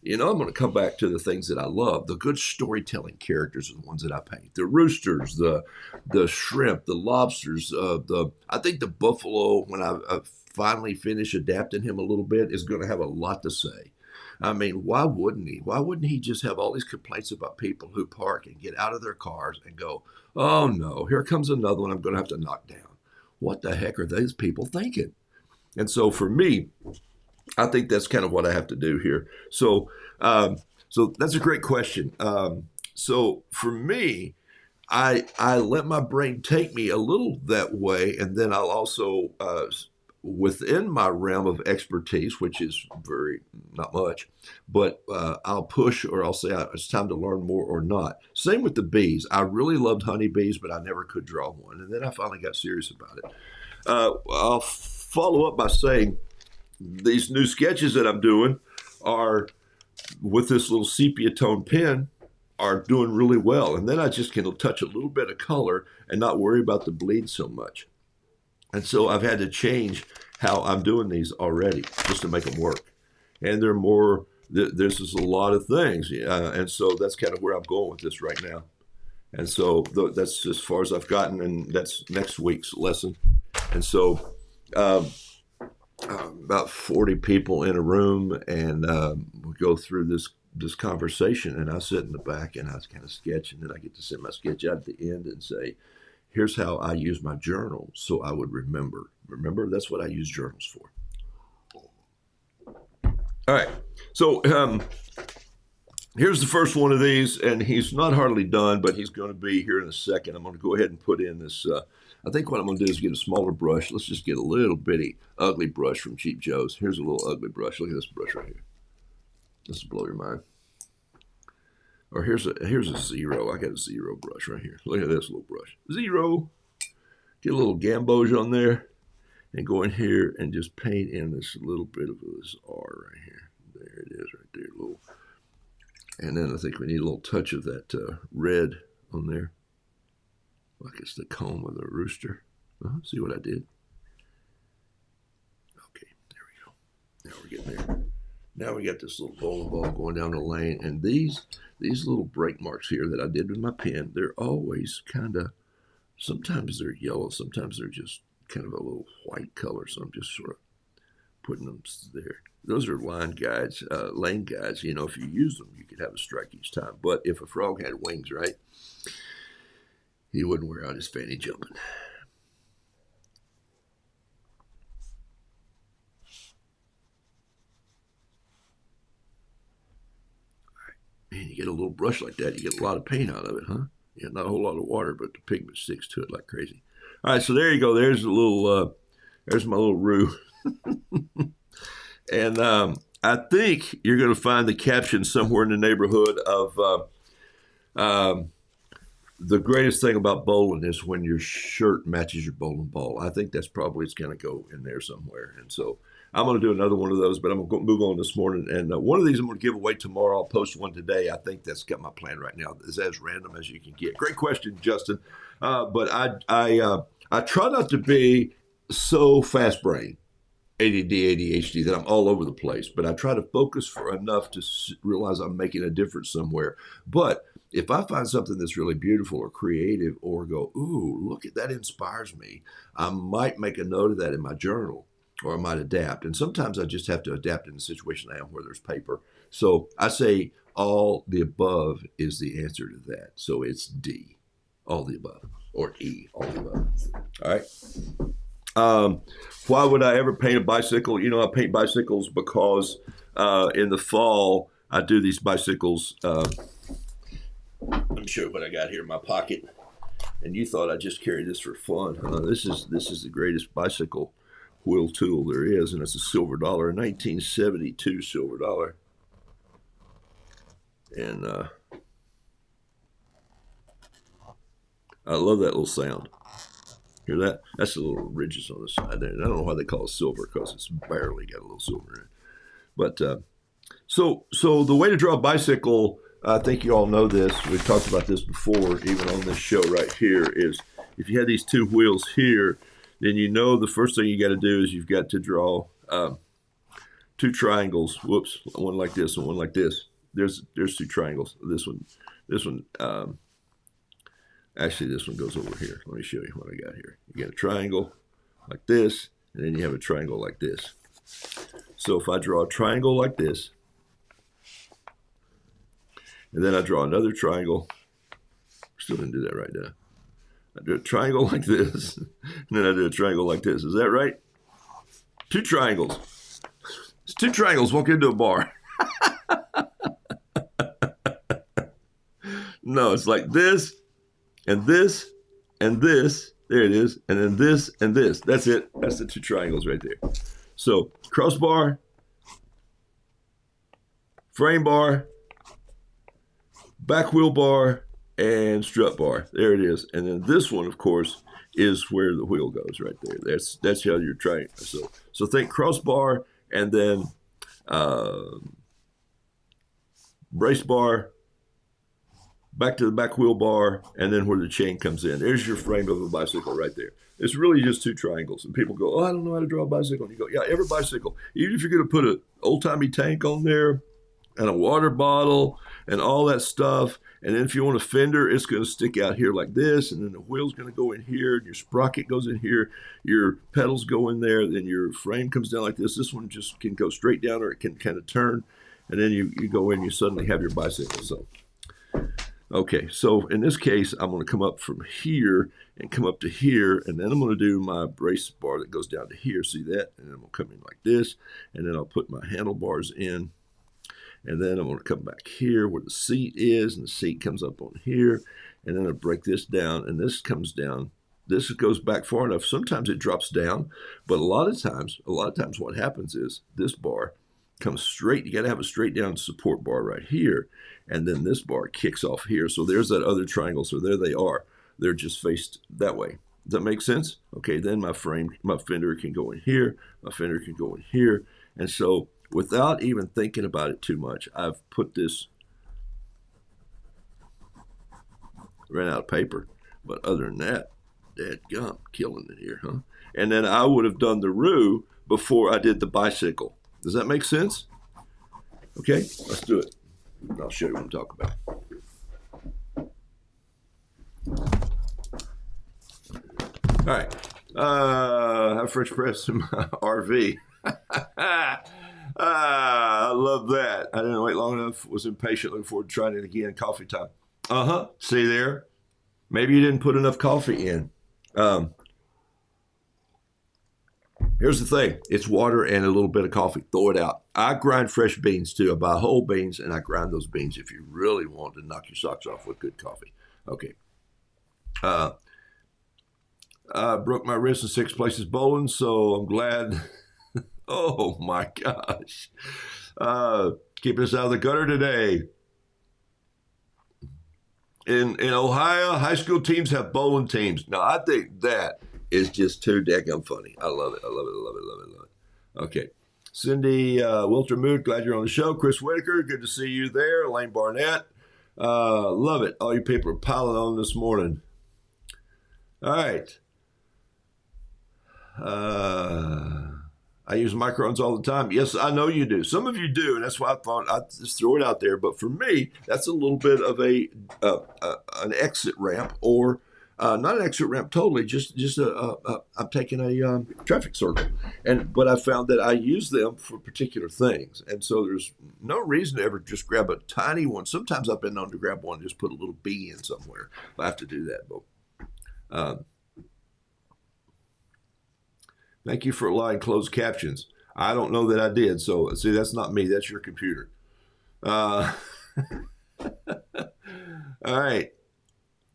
I'm going to come back to the things that I love. The good storytelling characters are the ones that I paint. The roosters, the shrimp, the lobsters. I think the buffalo, when I finally finish adapting him a little bit, is going to have a lot to say. I mean, why wouldn't he? Why wouldn't he just have all these complaints about people who park and get out of their cars and go, oh no, here comes another one I'm going to have to knock down. What the heck are those people thinking? And so for me, I think that's kind of what I have to do here. So that's a great question. So for me, I let my brain take me a little that way, and then I'll also, within my realm of expertise, which is very not much, but I'll push, or I'll say it's time to learn more or not. Same with the bees. I really loved honeybees, but I never could draw one, and then I finally got serious about it. I'll follow up by saying, these new sketches that I'm doing are with this little sepia tone pen are doing really well. And then I just can touch a little bit of color and not worry about the bleed so much. And so I've had to change how I'm doing these already just to make them work. And they're more, this is a lot of things. And so that's kind of where I'm going with this right now. And so that's as far as I've gotten, and that's next week's lesson. And so, about 40 people in a room, and we go through this conversation, and I sit in the back and I kind of sketch, and then I get to send my sketch out at the end and say, here's how I use my journal so I would remember. Remember, that's what I use journals for. All right, so here's the first one of these, and he's not hardly done, but he's going to be here in a second. I'm going to go ahead and put in this. I think what I'm going to do is get a smaller brush. Let's just get a little bitty ugly brush from Cheap Joe's. Here's a little ugly brush. Look at this brush right here. This will blow your mind. Or here's a zero. I got a zero brush right here. Look at this little brush. Zero. Get a little gamboge on there, and go in here and just paint in this little bit of this R right here. There it is right there. And then I think we need a little touch of that red on there. Like it's the comb of the rooster. See what I did? Okay, there we go. Now we're getting there. Now we got this little bowling ball going down the lane, and these little break marks here that I did with my pen, they're always kind of, sometimes they're yellow, sometimes they're just kind of a little white color, so I'm just sort of putting them there. Those are line guides, lane guides. You know, if you use them, you could have a strike each time. But if a frog had wings, right, he wouldn't wear out his fanny jumping. Man, you get a little brush like that, you get a lot of paint out of it, huh? Yeah, not a whole lot of water, but the pigment sticks to it like crazy. All right, so there you go. There's a little, there's my little Roo. And I think you're going to find the caption somewhere in the neighborhood of the greatest thing about bowling is when your shirt matches your bowling ball. I think that's probably, it's going to go in there somewhere. And so I'm going to do another one of those, but I'm going to move on this morning. And one of these I'm going to give away tomorrow. I'll post one today. I think that's got my plan right now. It's as random as you can get. Great question, Justin. But I try not to be so fast brain, ADD, ADHD, that I'm all over the place. But I try to focus for enough to realize I'm making a difference somewhere. But if I find something that's really beautiful or creative or go, ooh, look at that, inspires me, I might make a note of that in my journal, or I might adapt. And sometimes I just have to adapt in the situation I am where there's paper. So I say all the above is the answer to that. So it's D, all the above, or E, all the above. All right. Why would I ever paint a bicycle? You know, I paint bicycles because in the fall, I do these bicycles. Let me show you what I got here in my pocket. And you thought I just carried this for fun, huh? This is the greatest bicycle wheel tool there is, and it's a silver dollar, a 1972 silver dollar. And I love that little sound. Hear that? That's the little ridges on the side there. And I don't know why they call it silver, because it's barely got a little silver in it. But so the way to draw a bicycle, I think you all know this. We've talked about this before, even on this show right here, is if you have these two wheels here, then you know the first thing you got to do is you've got to draw two triangles. Whoops, one like this and one like this. There's two triangles. This one, actually this one goes over here. Let me show you what I got here. You got a triangle like this, and then you have a triangle like this. So if I draw a triangle like this, and then I draw another triangle, still didn't do that right now. I do a triangle like this, and then I do a triangle like this. Is that right? Two triangles. It's two triangles won't get into a bar. No, it's like this, and this, and this. There it is. And then this, and this. That's it. That's the two triangles right there. So crossbar, frame bar, back wheel bar, and strut bar. There it is. And then this one, of course, is where the wheel goes right there. That's how you're trying. So think crossbar, and then brace bar, back to the back wheel bar, and then where the chain comes in. There's your frame of a bicycle right there. It's really just two triangles. And people go, oh, I don't know how to draw a bicycle. And you go, yeah, every bicycle, even if you're going to put an old-timey tank on there and a water bottle and all that stuff, and then if you want a fender, it's going to stick out here like this, and then the wheel's going to go in here, and your sprocket goes in here, your pedals go in there, then your frame comes down like this. This one just can go straight down, or it can kind of turn, and then you go in, you suddenly have your bicycle. So, okay, so in this case, I'm going to come up from here and come up to here, and then I'm going to do my brace bar that goes down to here. See that? And then I'm going to come in like this, and then I'll put my handlebars in. And then I'm going to come back here where the seat is, and the seat comes up on here. And then I'll break this down, and this comes down. This goes back far enough. Sometimes it drops down, but a lot of times what happens is this bar comes straight. You got to have a straight down support bar right here, and then this bar kicks off here. So there's that other triangle. So there they are. They're just faced that way. Does that make sense? Okay, then my fender can go in here. My fender can go in here. And so without even thinking about it too much, I've put this Ran out of paper. But other than that, dadgum, killing it here, huh? And then I would have done the roux before I did the bicycle. Does that make sense? Okay, let's do it. I'll show you what I'm talking about. All right. Have French press in my RV. I love that. I didn't wait long enough. Was impatient. Looking forward to trying it again. Coffee time. See there? Maybe you didn't put enough coffee in. Here's the thing. It's water and a little bit of coffee. Throw it out. I grind fresh beans too. I buy whole beans and I grind those beans if you really want to knock your socks off with good coffee. Okay. I broke my wrist in 6 places bowling, so I'm glad. Oh my gosh. Keep us out of the gutter today. In Ohio, high school teams have bowling teams. Now, I think that is just too daggum funny. I love it. I love it. I love it. Love it. Love it. Okay. Cindy Wilter Mood, glad you're on the show. Chris Whitaker, good to see you there. Elaine Barnett, love it. All you people are piling on this morning. All right. I use microphones all the time. Yes, I know you do. Some of you do, and that's why I thought I'd just throw it out there. But for me, that's a little bit of an exit ramp, or not an exit ramp totally. I'm taking a traffic circle, but I found that I use them for particular things, and so there's no reason to ever just grab a tiny one. Sometimes I've been known to grab one, just put a little bee in somewhere. I have to do that, but. Thank you for allowing closed captions. I don't know that I did. So, see, that's not me. That's your computer. All right.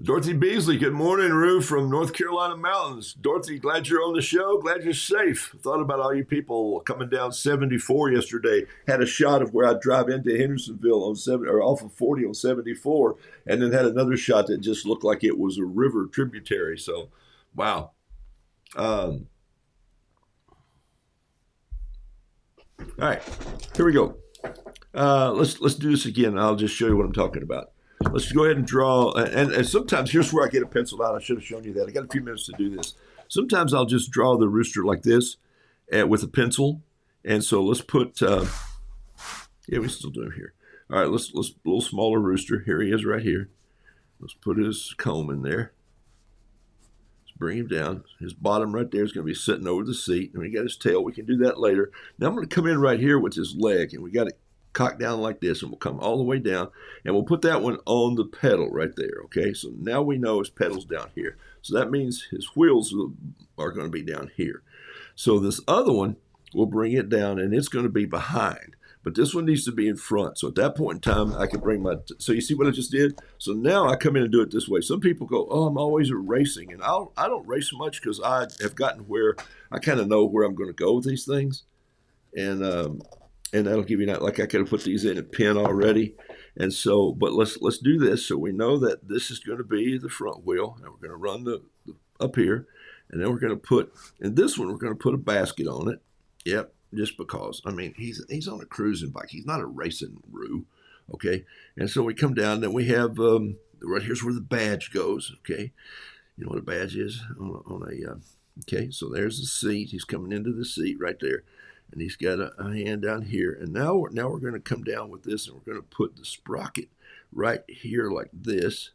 Dorothy Beasley, good morning, Rue, from North Carolina mountains. Dorothy, glad you're on the show. Glad you're safe. Thought about all you people coming down 74 yesterday. Had a shot of where I drive into Hendersonville on off of 40 on 74, and then had another shot that just looked like it was a river tributary. So, wow. All right, here we go. Let's do this again. I'll just show you what I'm talking about. Let's go ahead and draw. And sometimes here's where I get it penciled out. I should have shown you that. I got a few minutes to do this. Sometimes I'll just draw the rooster like this with a pencil. And so let's put. Yeah, we still do it here. All right, let's a little smaller rooster. Here he is, right here. Let's put his comb in there. Bring him down. His bottom right there is going to be sitting over the seat. And we got his tail. We can do that later. Now I'm going to come in right here with his leg. And we got it cocked down like this. And we'll come all the way down. And we'll put that one on the pedal right there. Okay. So now we know his pedal's down here. So that means his wheels are going to be down here. So this other one, we'll bring it down. And it's going to be behind. But this one needs to be in front. So at that point in time, I can bring my, so you see what I just did? So now I come in and do it this way. Some people go, oh, I'm always racing. And I don't race much because I have gotten where I kind of know where I'm going to go with these things. And that'll give you that, like I could have put these in a pin already. And so, but let's do this. So we know that this is going to be the front wheel. And we're going to run the up here. And then we're going to put, in this one, we're going to put a basket on it. Yep. Just because, I mean, he's on a cruising bike. He's not a racing Roo, okay? And so we come down, then we have, right here's where the badge goes, okay? You know what a badge is okay? So there's the seat. He's coming into the seat right there. And he's got a hand down here. And now we're going to come down with this, and we're going to put the sprocket right here like this.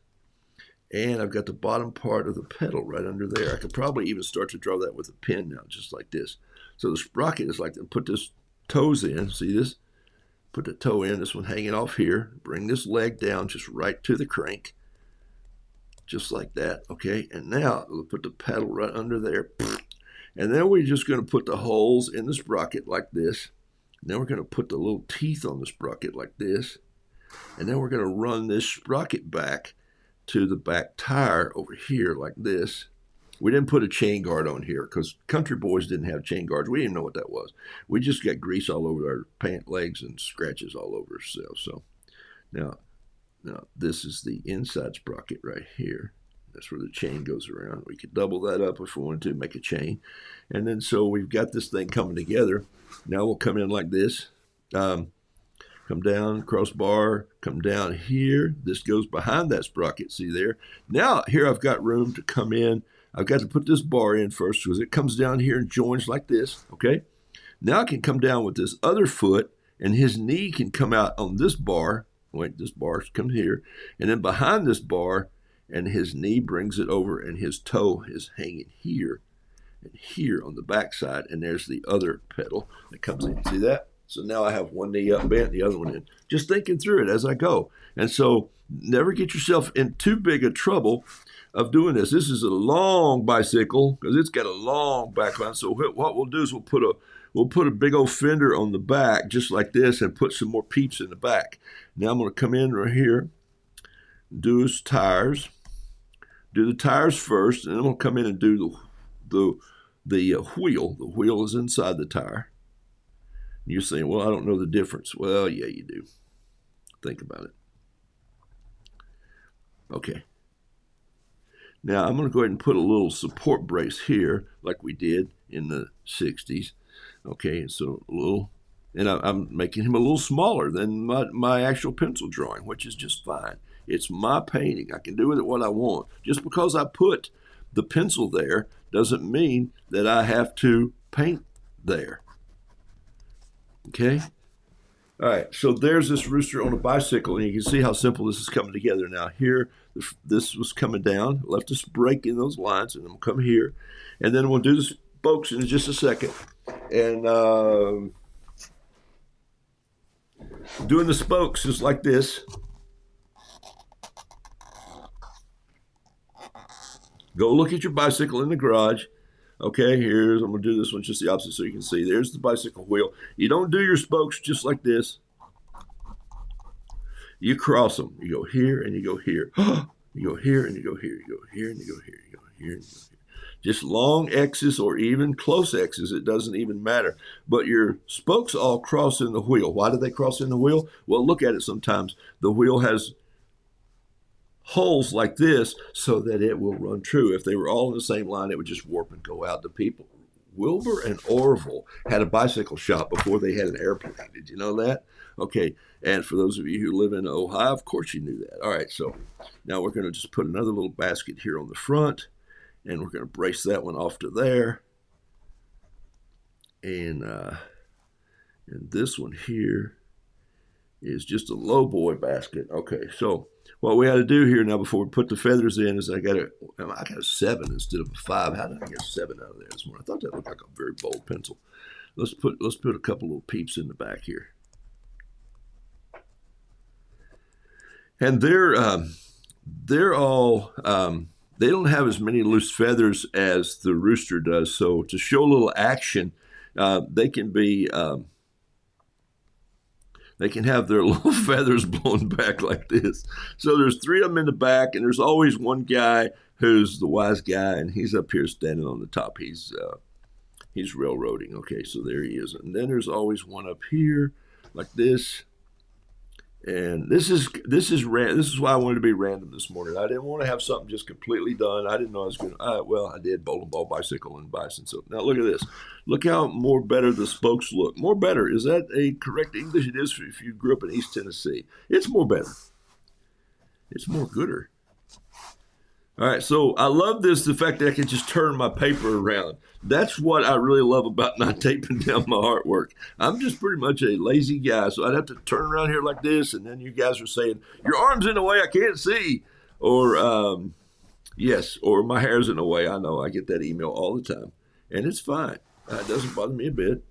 And I've got the bottom part of the pedal right under there. I could probably even start to draw that with a pen now, just like this. So the sprocket is like, put this toes in, see this? Put the toe in, this one hanging off here. Bring this leg down just right to the crank. Just like that, okay? And now we'll put the pedal right under there. And then we're just going to put the holes in the sprocket like this. And then we're going to put the little teeth on the sprocket like this. And then we're going to run this sprocket back to the back tire over here like this. We didn't put a chain guard on here because country boys didn't have chain guards. We didn't know what that was. We just got grease all over our pant legs and scratches all over ourselves. So now this is the inside sprocket right here. That's where the chain goes around. We could double that up if we wanted to, make a chain. And then so we've got this thing coming together. Now we'll come in like this. come down, crossbar, come down here. This goes behind that sprocket, see there? Now, here I've got room to come in. I've got to put this bar in first because it comes down here and joins like this, okay? Now I can come down with this other foot, and his knee can come out on this bar. Wait, this bar comes here. And then behind this bar, and his knee brings it over, and his toe is hanging here and here on the backside. And there's the other pedal that comes in. See that? So now I have one knee up bent, the other one in. Just thinking through it as I go. And so never get yourself in too big a trouble of doing this. This is a long bicycle because it's got a long backline. So what we'll do is we'll put a big old fender on the back just like this and put some more peeps in the back. Now I'm going to come in right here, do his tires, do the tires first, and then I'm going to come in and do the wheel. The wheel is inside the tire. You're saying, well, I don't know the difference. Well, yeah, you do. Think about it. Okay. Now I'm going to go ahead and put a little support brace here like we did in the 60s. Okay, so a little, and I'm making him a little smaller than my actual pencil drawing, which is just fine. It's my painting. I can do with it what I want. Just because I put the pencil there doesn't mean that I have to paint there. Okay? All right, so there's this rooster on a bicycle, and you can see how simple this is coming together. Now here, this was coming down, left us break in those lines, and I'm going to come here, and then we'll do the spokes in just a second. And doing the spokes is like this. Go look at your bicycle in the garage. Okay, I'm going to do this one just the opposite so you can see. There's the bicycle wheel. You don't do your spokes just like this. You cross them. You go here and you go here. You go here and you go here. You go here and you go here. You go here and you go here. Just long X's or even close X's. It doesn't even matter. But your spokes all cross in the wheel. Why do they cross in the wheel? Well, look at it sometimes. The wheel has holes like this so that it will run true. If they were all in the same line, it would just warp and go out. The people, Wilbur and Orville, had a bicycle shop before they had an airplane. Did you know that? Okay, and for those of you who live in Ohio, of course you knew that. All right, so now we're going to just put another little basket here on the front, and we're going to brace that one off to there. And this one here is just a low boy basket. Okay, so what we had to do here now before we put the feathers in is I got a 7 instead of a 5. How did I get a 7 out of there this morning? I thought that looked like a very bold pencil. Let's put a couple little peeps in the back here. And they're all they don't have as many loose feathers as the rooster does. So to show a little action, they can be they can have their little feathers blown back like this. So there's 3 of them in the back, and there's always one guy who's the wise guy, and he's up here standing on the top. He's railroading. Okay, so there he is. And then there's always one up here like this. And this is why I wanted to be random this morning. I didn't want to have something just completely done. I didn't know I was going to. Well, I did bowling ball, bicycle, and bison. So now look at this. Look how more better the spokes look. More better. Is that a correct English? It is if you grew up in East Tennessee. It's more better. It's more gooder. All right, so I love this, the fact that I can just turn my paper around. That's what I really love about not taping down my artwork. I'm just pretty much a lazy guy, so I'd have to turn around here like this, and then you guys are saying, your arm's in the way, I can't see. Or, yes, or my hair's in the way. I know, I get that email all the time, and it's fine. It doesn't bother me a bit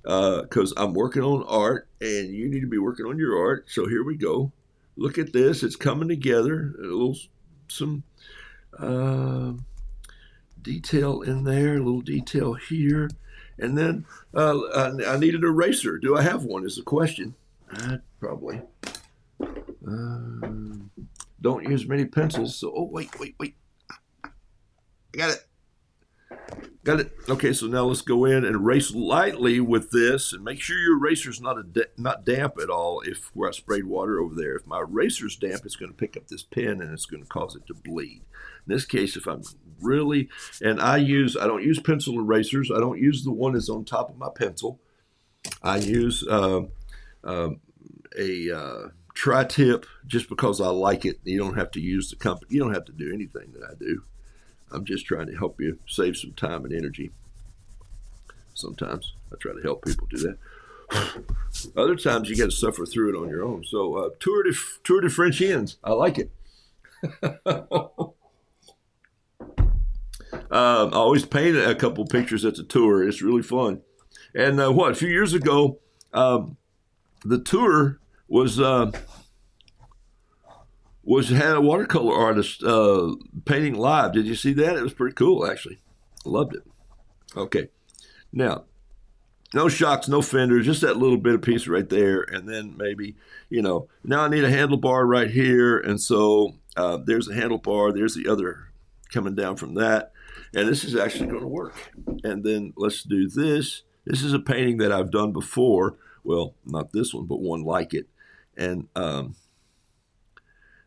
because I'm working on art, and you need to be working on your art. So here we go. Look at this. It's coming together. Some detail in there, a little detail here. And then I need an eraser. Do I have one is the question. Probably. Don't use many pencils. So, oh, wait. I got it. Got it. Okay, so now let's go in and erase lightly with this, and make sure your eraser's not damp at all. Where I sprayed water over there, if my eraser's damp, it's going to pick up this pen and it's going to cause it to bleed. In this case, if I'm really, and I don't use pencil erasers. I don't use the one that's on top of my pencil. I use a tri-tip just because I like it. You don't have to use the company. You don't have to do anything that I do. I'm just trying to help you save some time and energy. Sometimes I try to help people do that. Other times you got to suffer through it on your own. So Tour de French ends. I like it. I always paint a couple pictures at the tour. It's really fun. And a few years ago, the tour was had a watercolor artist painting live. Did you see that? It was pretty cool, actually. I loved it. Okay, now no shocks, no fenders, just that little bit of piece right there, and then maybe now I need a handlebar right here, and so there's a handlebar. There's the other coming down from that, and this is actually going to work. And then let's do this. This is a painting that I've done before. Well, not this one, but one like it. And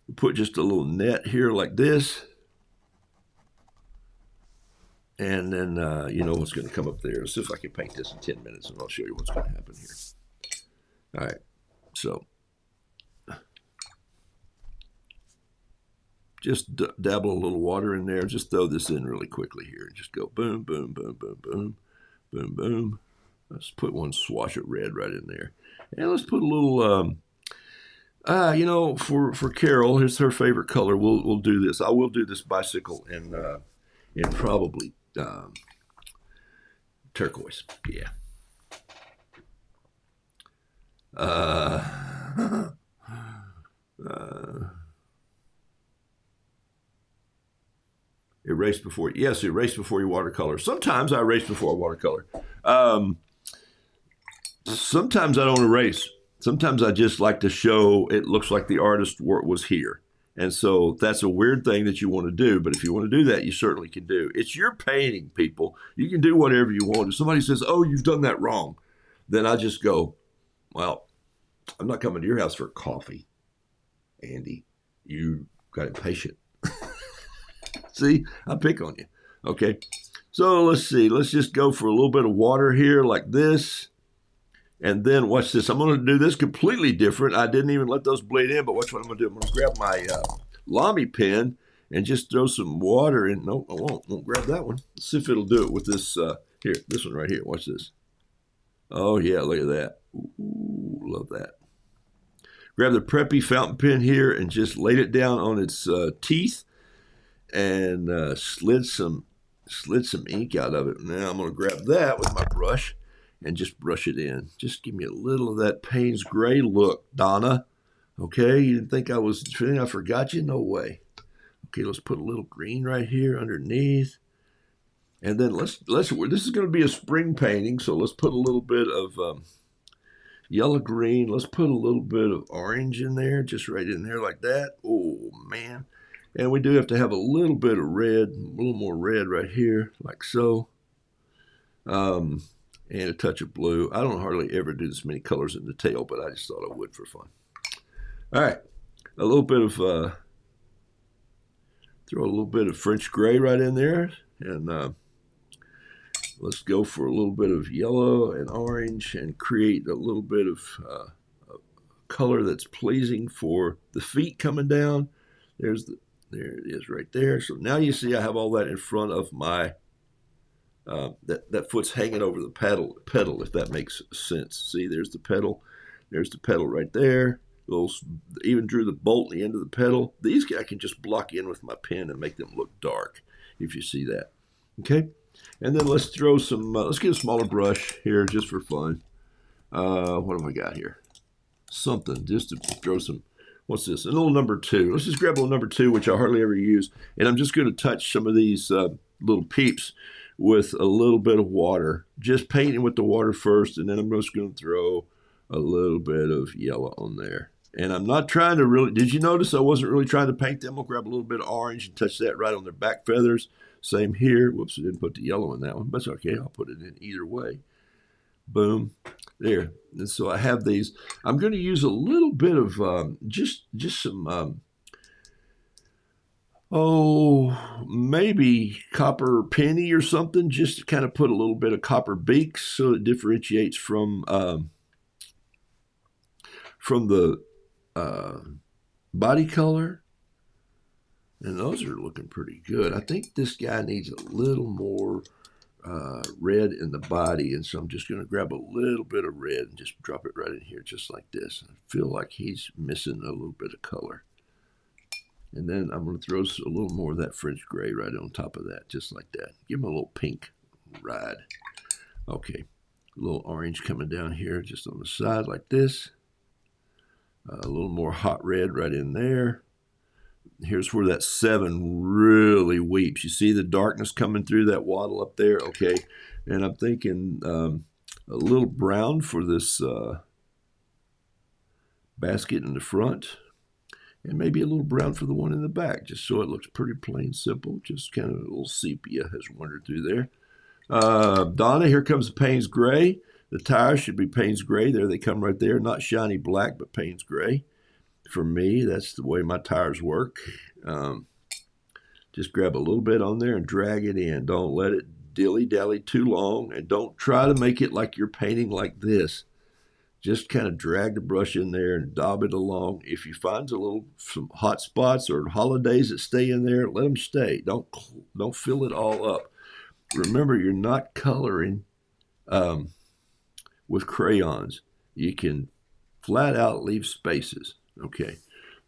we put just a little net here like this. And then you know what's going to come up there. Let's see if I can paint this in 10 minutes, and I'll show you what's going to happen here. All right. So just dabble a little water in there. Just throw this in really quickly here. Just go boom, boom, boom, boom, boom, boom, boom. Let's put one swash of red right in there. And let's put a little, for Carol, here's her favorite color. We'll do this. I will do this bicycle in probably turquoise. Yeah. Erase before. Yes, erase before you watercolor. Sometimes I erase before I watercolor. Sometimes I don't erase. Sometimes I just like to show it looks like the artist was here. And so that's a weird thing that you want to do. But if you want to do that, you certainly can do. It's your painting, people. You can do whatever you want. If somebody says, oh, you've done that wrong, then I just go, well, I'm not coming to your house for coffee, Andy. You got impatient. See, I pick on you. Okay. So let's see. Let's just go for a little bit of water here like this. And then watch this. I'm going to do this completely different. I didn't even let those bleed in, but watch what I'm going to do. I'm going to grab my Lamy pen and just throw some water in. No, I won't grab that one. Let's see if it'll do it with this. Here, this one right here. Watch this. Oh, yeah, look at that. Ooh, love that. Grab the Preppy fountain pen here and just laid it down on its teeth and slid some ink out of it. Now I'm going to grab that with my brush and just brush it in. Just give me a little of that Payne's Gray look, Donna. Okay, you didn't think I forgot you? No way. Okay, let's put a little green right here underneath. And then this is going to be a spring painting, so let's put a little bit of yellow green. Let's put a little bit of orange in there, just right in there like that. Oh, man. And we do have to have a little bit of red, a little more red right here, like so. And a touch of blue. I don't hardly ever do this many colors in the tail, but I just thought I would for fun. All right, a little bit of, throw a little bit of French gray right in there, and let's go for a little bit of yellow and orange and create a little bit of color that's pleasing for the feet coming down. There it is right there. So now you see I have all that in front of my that foot's hanging over the pedal, if that makes sense. See, there's the pedal. There's the pedal right there. Even drew the bolt in the end of the pedal. These I can just block in with my pen and make them look dark, if you see that. Okay? And then let's throw some, let's get a smaller brush here just for fun. What have I got here? Something, just to throw some, what's this? A little number 2. Let's just grab a little number 2, which I hardly ever use. And I'm just going to touch some of these little peeps with a little bit of water, just painting with the water first, and then I'm just going to throw a little bit of yellow on there. And I'm not trying to really, did you notice I wasn't really trying to paint them? I'll grab a little bit of orange and touch that right on their back feathers. Same here. Whoops, I didn't put the yellow in that one, but it's okay. I'll put it in either way. Boom. There. And so I have these. I'm going to use a little bit of just some maybe copper penny or something, just to kind of put a little bit of copper beaks so it differentiates from from the uh, body color, and those are looking pretty good. I think this guy needs a little more red in the body, and so I'm just going to grab a little bit of red and just drop it right in here just like this. I feel like he's missing a little bit of color. And then I'm going to throw a little more of that French gray right on top of that, just like that. Give him a little pink ride. Okay, a little orange coming down here just on the side like this. A little more hot red right in there. Here's where that 7 really weeps. You see the darkness coming through that wattle up there? Okay, and I'm thinking a little brown for this basket in the front, and maybe a little brown for the one in the back, just so it looks pretty plain simple. Just kind of a little sepia has wandered through there. Donna, here comes the Payne's Gray. The tires should be Payne's Gray. There they come right there. Not shiny black, but Payne's Gray. For me, that's the way my tires work. Just grab a little bit on there and drag it in. Don't let it dilly-dally too long, and don't try to make it like you're painting like this. Just kind of drag the brush in there and daub it along. If you find some hot spots or holidays that stay in there, let them stay. Don't fill it all up. Remember, you're not coloring with crayons. You can flat out leave spaces. Okay,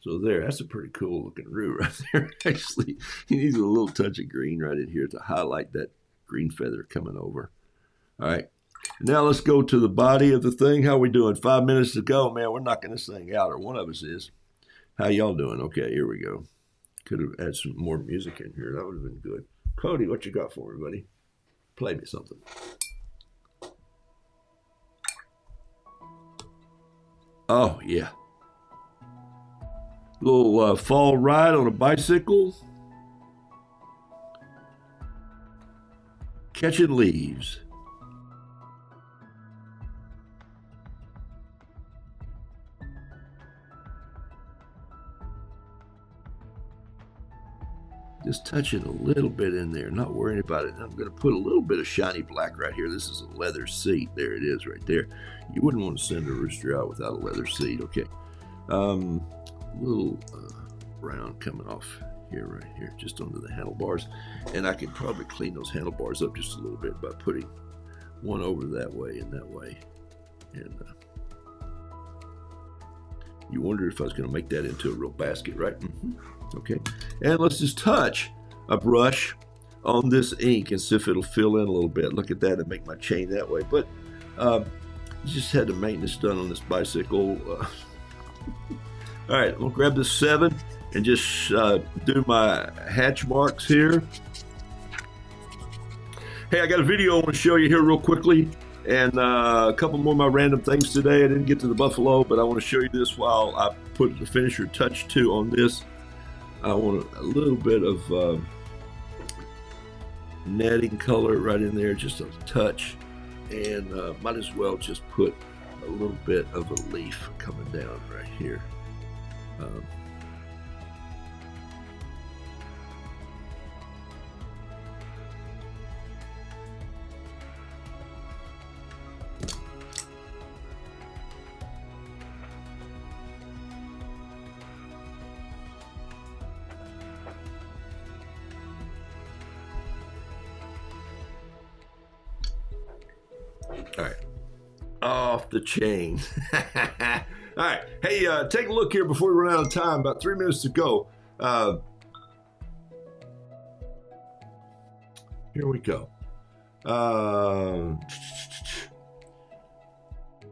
so that's a pretty cool looking root right there. Actually, he needs a little touch of green right in here to highlight that green feather coming over. All right, now let's go to the body of the thing. How we doing? 5 minutes to go, man. We're knocking this thing out, or one of us is. How y'all doing? Okay, here we go. Could have had some more music in here. That would have been good. Cody, what you got for me, buddy? Play me something. Oh, yeah. Little fall ride on a bicycle. Catching leaves. Just touching a little bit in there, not worrying about it. I'm going to put a little bit of shiny black right here. This is a leather seat. There it is right there. You wouldn't want to send a rooster out without a leather seat. Okay. Little brown coming off here, right here, just under the handlebars. And I could probably clean those handlebars up just a little bit by putting one over that way and that way. And you wondered if I was going to make that into a real basket, right? Okay. And let's just touch a brush on this ink and see if it'll fill in a little bit. Look at that and make my chain that way. But just had the maintenance done on this bicycle. All right, I'm going to grab this 7 and just do my hatch marks here. Hey, I got a video I want to show you here real quickly, and a couple more of my random things today. I didn't get to the buffalo, but I want to show you this while I put the finisher touch too on this. I want a little bit of netting color right in there, just a touch, and might as well just put a little bit of a leaf coming down right here. All right, off the chain. All right, hey, take a look here before we run out of time. About 3 minutes to go. Here we go.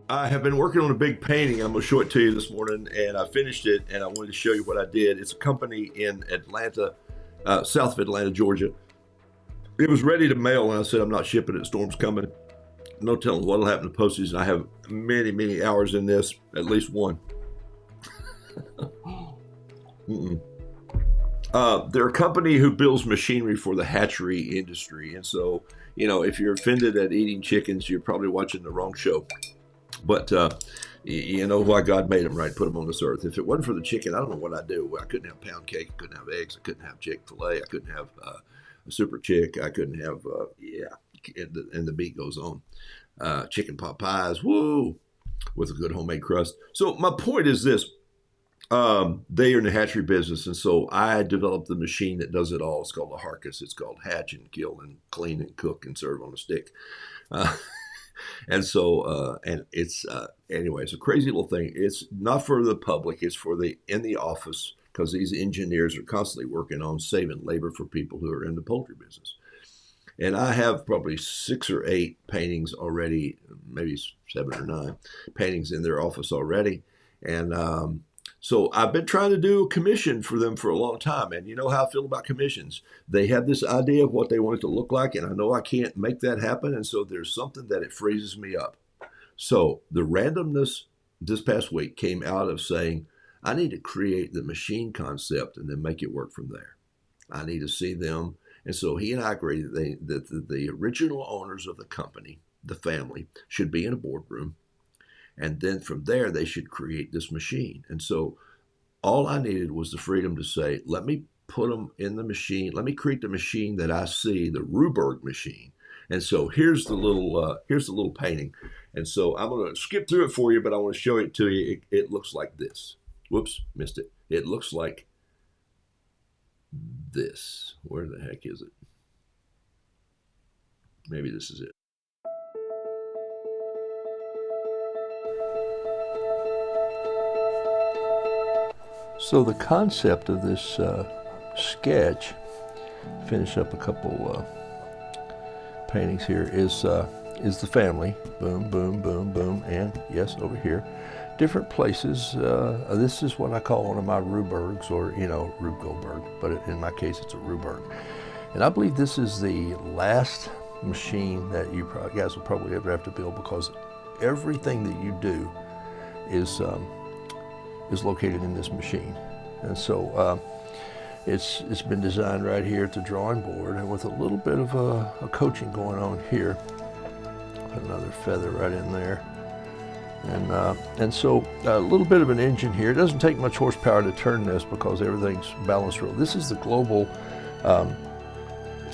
I have been working on a big painting. I'm going to show it to you this morning, and I finished it, and I wanted to show you what I did. It's a company in Atlanta, south of Atlanta, Georgia. It was ready to mail, and I said, I'm not shipping it. Storm's coming. No telling what will happen to postage. I have many, many hours in this, at least one. They're a company who builds machinery for the hatchery industry. And so, you know, if you're offended at eating chickens, you're probably watching the wrong show. But you know why God made them, right? Put them on this earth. If it wasn't for the chicken, I don't know what I'd do. I couldn't have pound cake. I couldn't have eggs. I couldn't have Chick-fil-A. I couldn't have a super chick. I couldn't have, and the beat goes on. Chicken pot pies. Woo! with a good homemade crust. So my point is this. They are in the hatchery business, and so I developed the machine that does it all. It's called a Harcus. It's called hatch and kill and clean and cook and serve on a stick. Uh, and so, and it's anyway, it's a crazy little thing. It's not for the public. It's for the in the office, because these engineers are constantly working on saving labor for people who are in the poultry business. And I have probably 6 or 8 paintings already, maybe 7 or 9 paintings in their office already. And so I've been trying to do a commission for them for a long time. And you know how I feel about commissions. They have this idea of what they want it to look like, and I know I can't make that happen. And so there's something that it freezes me up. So the randomness this past week came out of saying, I need to create the machine concept and then make it work from there. I need to see them. And so he and I agreed that the original owners of the company, the family, should be in a boardroom. And then from there, they should create this machine. And so all I needed was the freedom to say, let me put them in the machine. Let me create the machine that I see, the Roodoodles machine. And so here's the little painting. And so I'm going to skip through it for you, but I want to show it to you. It looks like this. Whoops, missed it. It looks like this. Where the heck is it? Maybe this is it. So the concept of this sketch, finish up a couple paintings here, is the family. Boom, boom, boom, boom, and yes, over here. Different places. This is what I call one of my Roobergs, or Rube Goldberg, but in my case it's a Rooberg. And I believe this is the last machine that you guys will probably ever have to build, because everything that you do is located in this machine. And so it's been designed right here at the drawing board, and with a little bit of a coaching going on here. Put another feather right in there. And so a little bit of an engine here. It doesn't take much horsepower to turn this because everything's balanced real. This is the global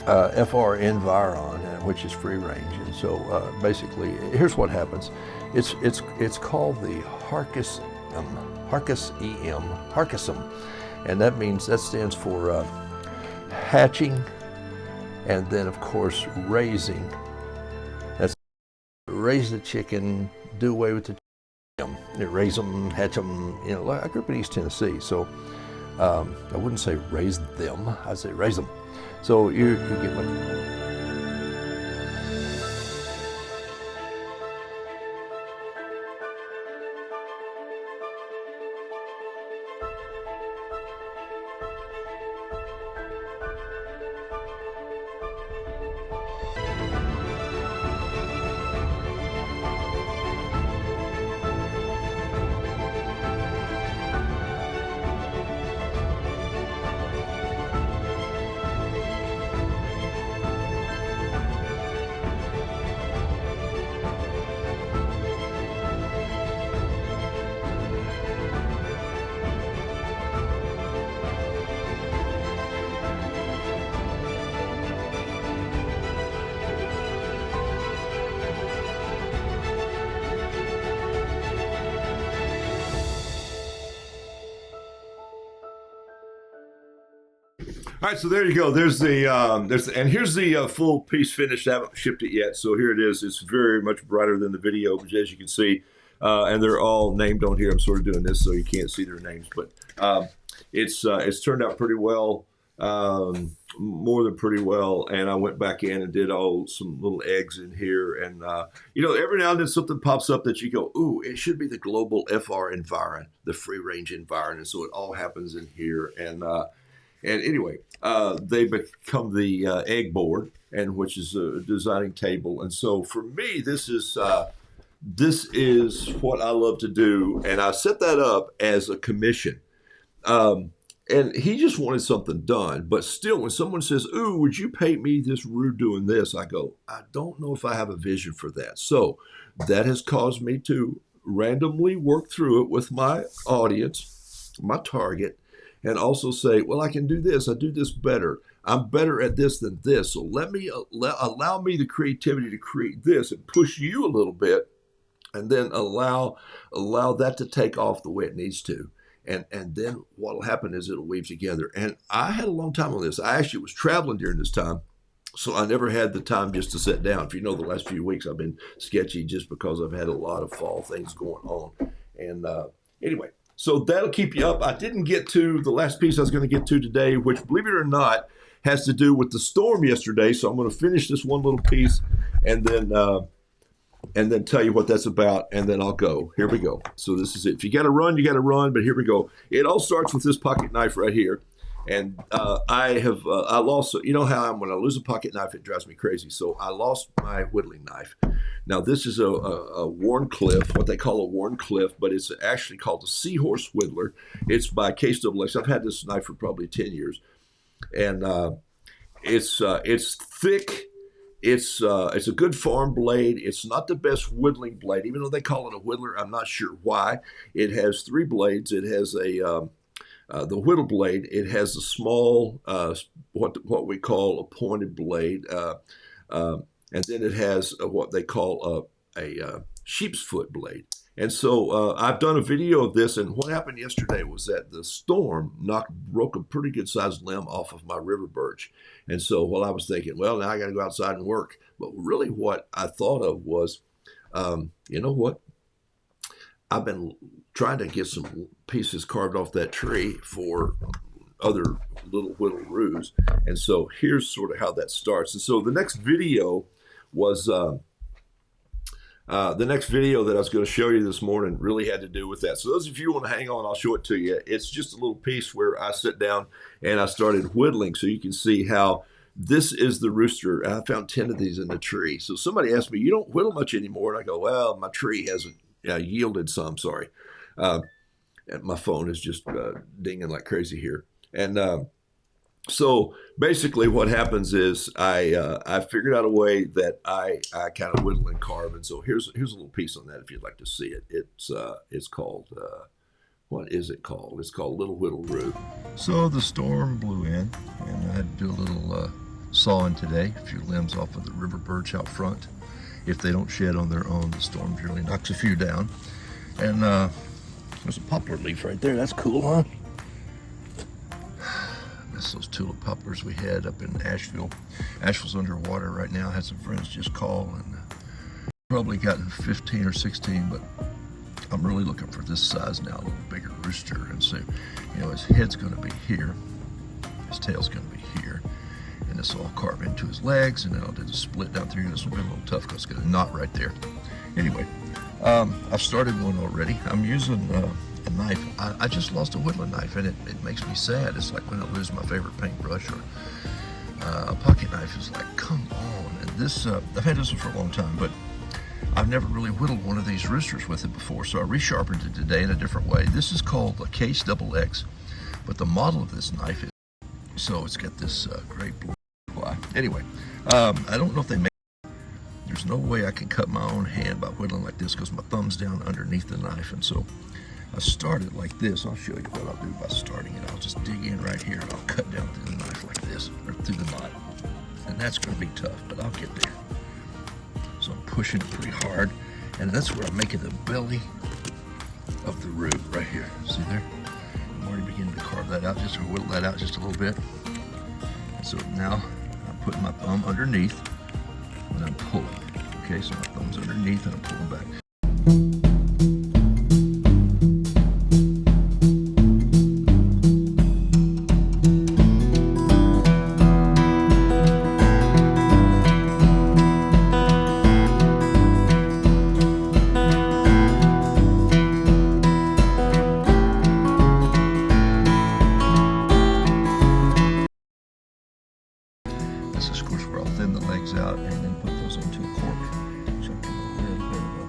FR Environ, which is free range. And so basically, here's what happens. It's called the Harcus EM, and that stands for hatching, and then of course raising. That's raise the chicken, do away with the chicken, raise them, hatch them. I grew up in East Tennessee, so I wouldn't say raise them, I'd say raise them. So you get my. All right, so there you go. There's and here's the full piece finished. I haven't shipped it yet, so here it is. It's very much brighter than the video, as you can see, and they're all named on here. I'm sort of doing this so you can't see their names, but it's turned out pretty well, more than pretty well. And I went back in and did some little eggs in here, and every now and then something pops up that you go, ooh, it should be the global FR environment, the free range environment, and so it all happens in here. And anyway, they become the egg board, and which is a designing table. And so for me, this is what I love to do, and I set that up as a commission. And he just wanted something done, but still, when someone says, "Ooh, would you paint me this Roo doing this?" I go, I don't know if I have a vision for that. So that has caused me to randomly work through it with my audience, my target. And also say, well, I can do this. I do this better. I'm better at this than this. So allow me the creativity to create this and push you a little bit and then allow that to take off the way it needs to. And then what'll happen is it'll weave together. And I had a long time on this. I actually was traveling during this time, so I never had the time just to sit down. If you know, the last few weeks I've been sketchy just because I've had a lot of fall things going on. And anyway, so that'll keep you up. I didn't get to the last piece I was going to get to today, which, believe it or not, has to do with the storm yesterday. So I'm going to finish this one little piece and then tell you what that's about, and then I'll go. Here we go. So this is it. If you got to run, you got to run, but here we go. It all starts with this pocket knife right here. And I lost, you know how when I lose a pocket knife, it drives me crazy. So I lost my whittling knife. Now, this is a Warncliffe, what they call a Warncliffe, but it's actually called a Seahorse Whittler. It's by KSWX. I've had this knife for probably 10 years. And it's thick. It's a good farm blade. It's not the best whittling blade, even though they call it a whittler. I'm not sure why. It has 3 blades. It has the whittle blade. It has a small what we call a pointed blade, and then it has what they call a sheep's foot blade. And so I've done a video of this, and what happened yesterday was that the storm broke a pretty good sized limb off of my river birch. And so while I was thinking, well, now I got to go outside and work. But really what I thought of was, you know what? I've been trying to get some pieces carved off that tree for other little whittle roos. And so here's sort of how that starts. And so the next video was... the next video that I was going to show you this morning really had to do with that. So those of you who want to hang on, I'll show it to you. It's just a little piece where I sit down and I started whittling, so you can see how this is the rooster. I found 10 of these in the tree. So somebody asked me, you don't whittle much anymore? And I go, well, my tree hasn't yielded some, sorry. And my phone is just dinging like crazy here. And so basically what happens is I figured out a way that I kind of whittle and carve. And so here's a little piece on that if you'd like to see it. It's called, what is it called? It's called Little Whittle Roo. So the storm blew in, and I had to do a little sawing today, a few limbs off of the river birch out front. If they don't shed on their own, the storm generally knocks a few down. And there's a poplar leaf right there. That's cool, huh? That's those tulip poplars we had up in Asheville. Asheville's underwater right now. I had some friends just call, and probably gotten 15 or 16, but I'm really looking for this size now, a little bigger rooster. And so, you know, his head's going to be here, his tail's going to be here, and this will all carve into his legs, and then I'll do the split down through. This will be a little tough because it's got a knot right there. Anyway, I've started one already. I'm using a knife. I just lost a whittling knife, and it makes me sad. It's like when I lose my favorite paintbrush or a pocket knife. It's like, come on. And this, I've had this one for a long time, but I've never really whittled one of these roosters with it before, so I resharpened it today in a different way. This is called a KSWX, but the model of this knife is, so it's got this great blue ply. Anyway, I don't know if they make, there's no way I can cut my own hand by whittling like this because my thumb's down underneath the knife, and so I started like this. I'll show you what I'll do by starting it. I'll just dig in right here and I'll cut down through the knife like this, or through the knot. And that's going to be tough, but I'll get there. So I'm pushing it pretty hard, and that's where I'm making the belly of the root right here. See there? I'm already beginning to carve that out, just to whittle that out just a little bit. And so now I'm putting my thumb underneath and I'm pulling. Okay, so my thumb's underneath and I'm pulling back. This is, of course, where I'll thin the legs out and then put those into a cork. So I can do a little bit of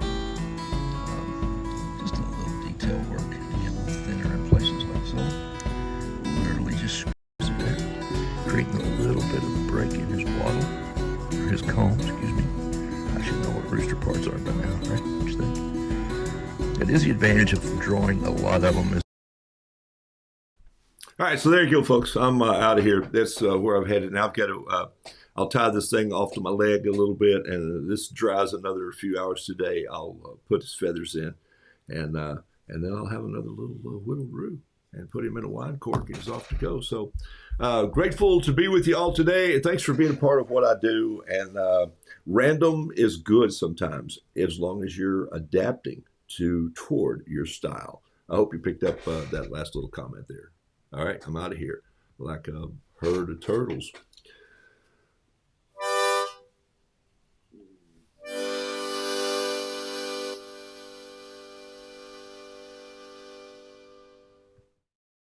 just a little detail work to get a little thinner in places like so. Literally just squeeze it in, creating a little bit of a break in his wattle, or his comb, excuse me. I should know what rooster parts are by now, right? What you think? It is the advantage of drawing a lot of them. All right, so there you go, folks. I'm out of here. That's where I'm headed now. I've got to. I'll tie this thing off to my leg a little bit, and this dries another few hours today. I'll put his feathers in, and then I'll have another little whittle roux and put him in a wine cork. He's off to go. So grateful to be with you all today. Thanks for being a part of what I do. And random is good sometimes, as long as you're adapting toward your style. I hope you picked up that last little comment there. All right, I'm out of here like a herd of turtles.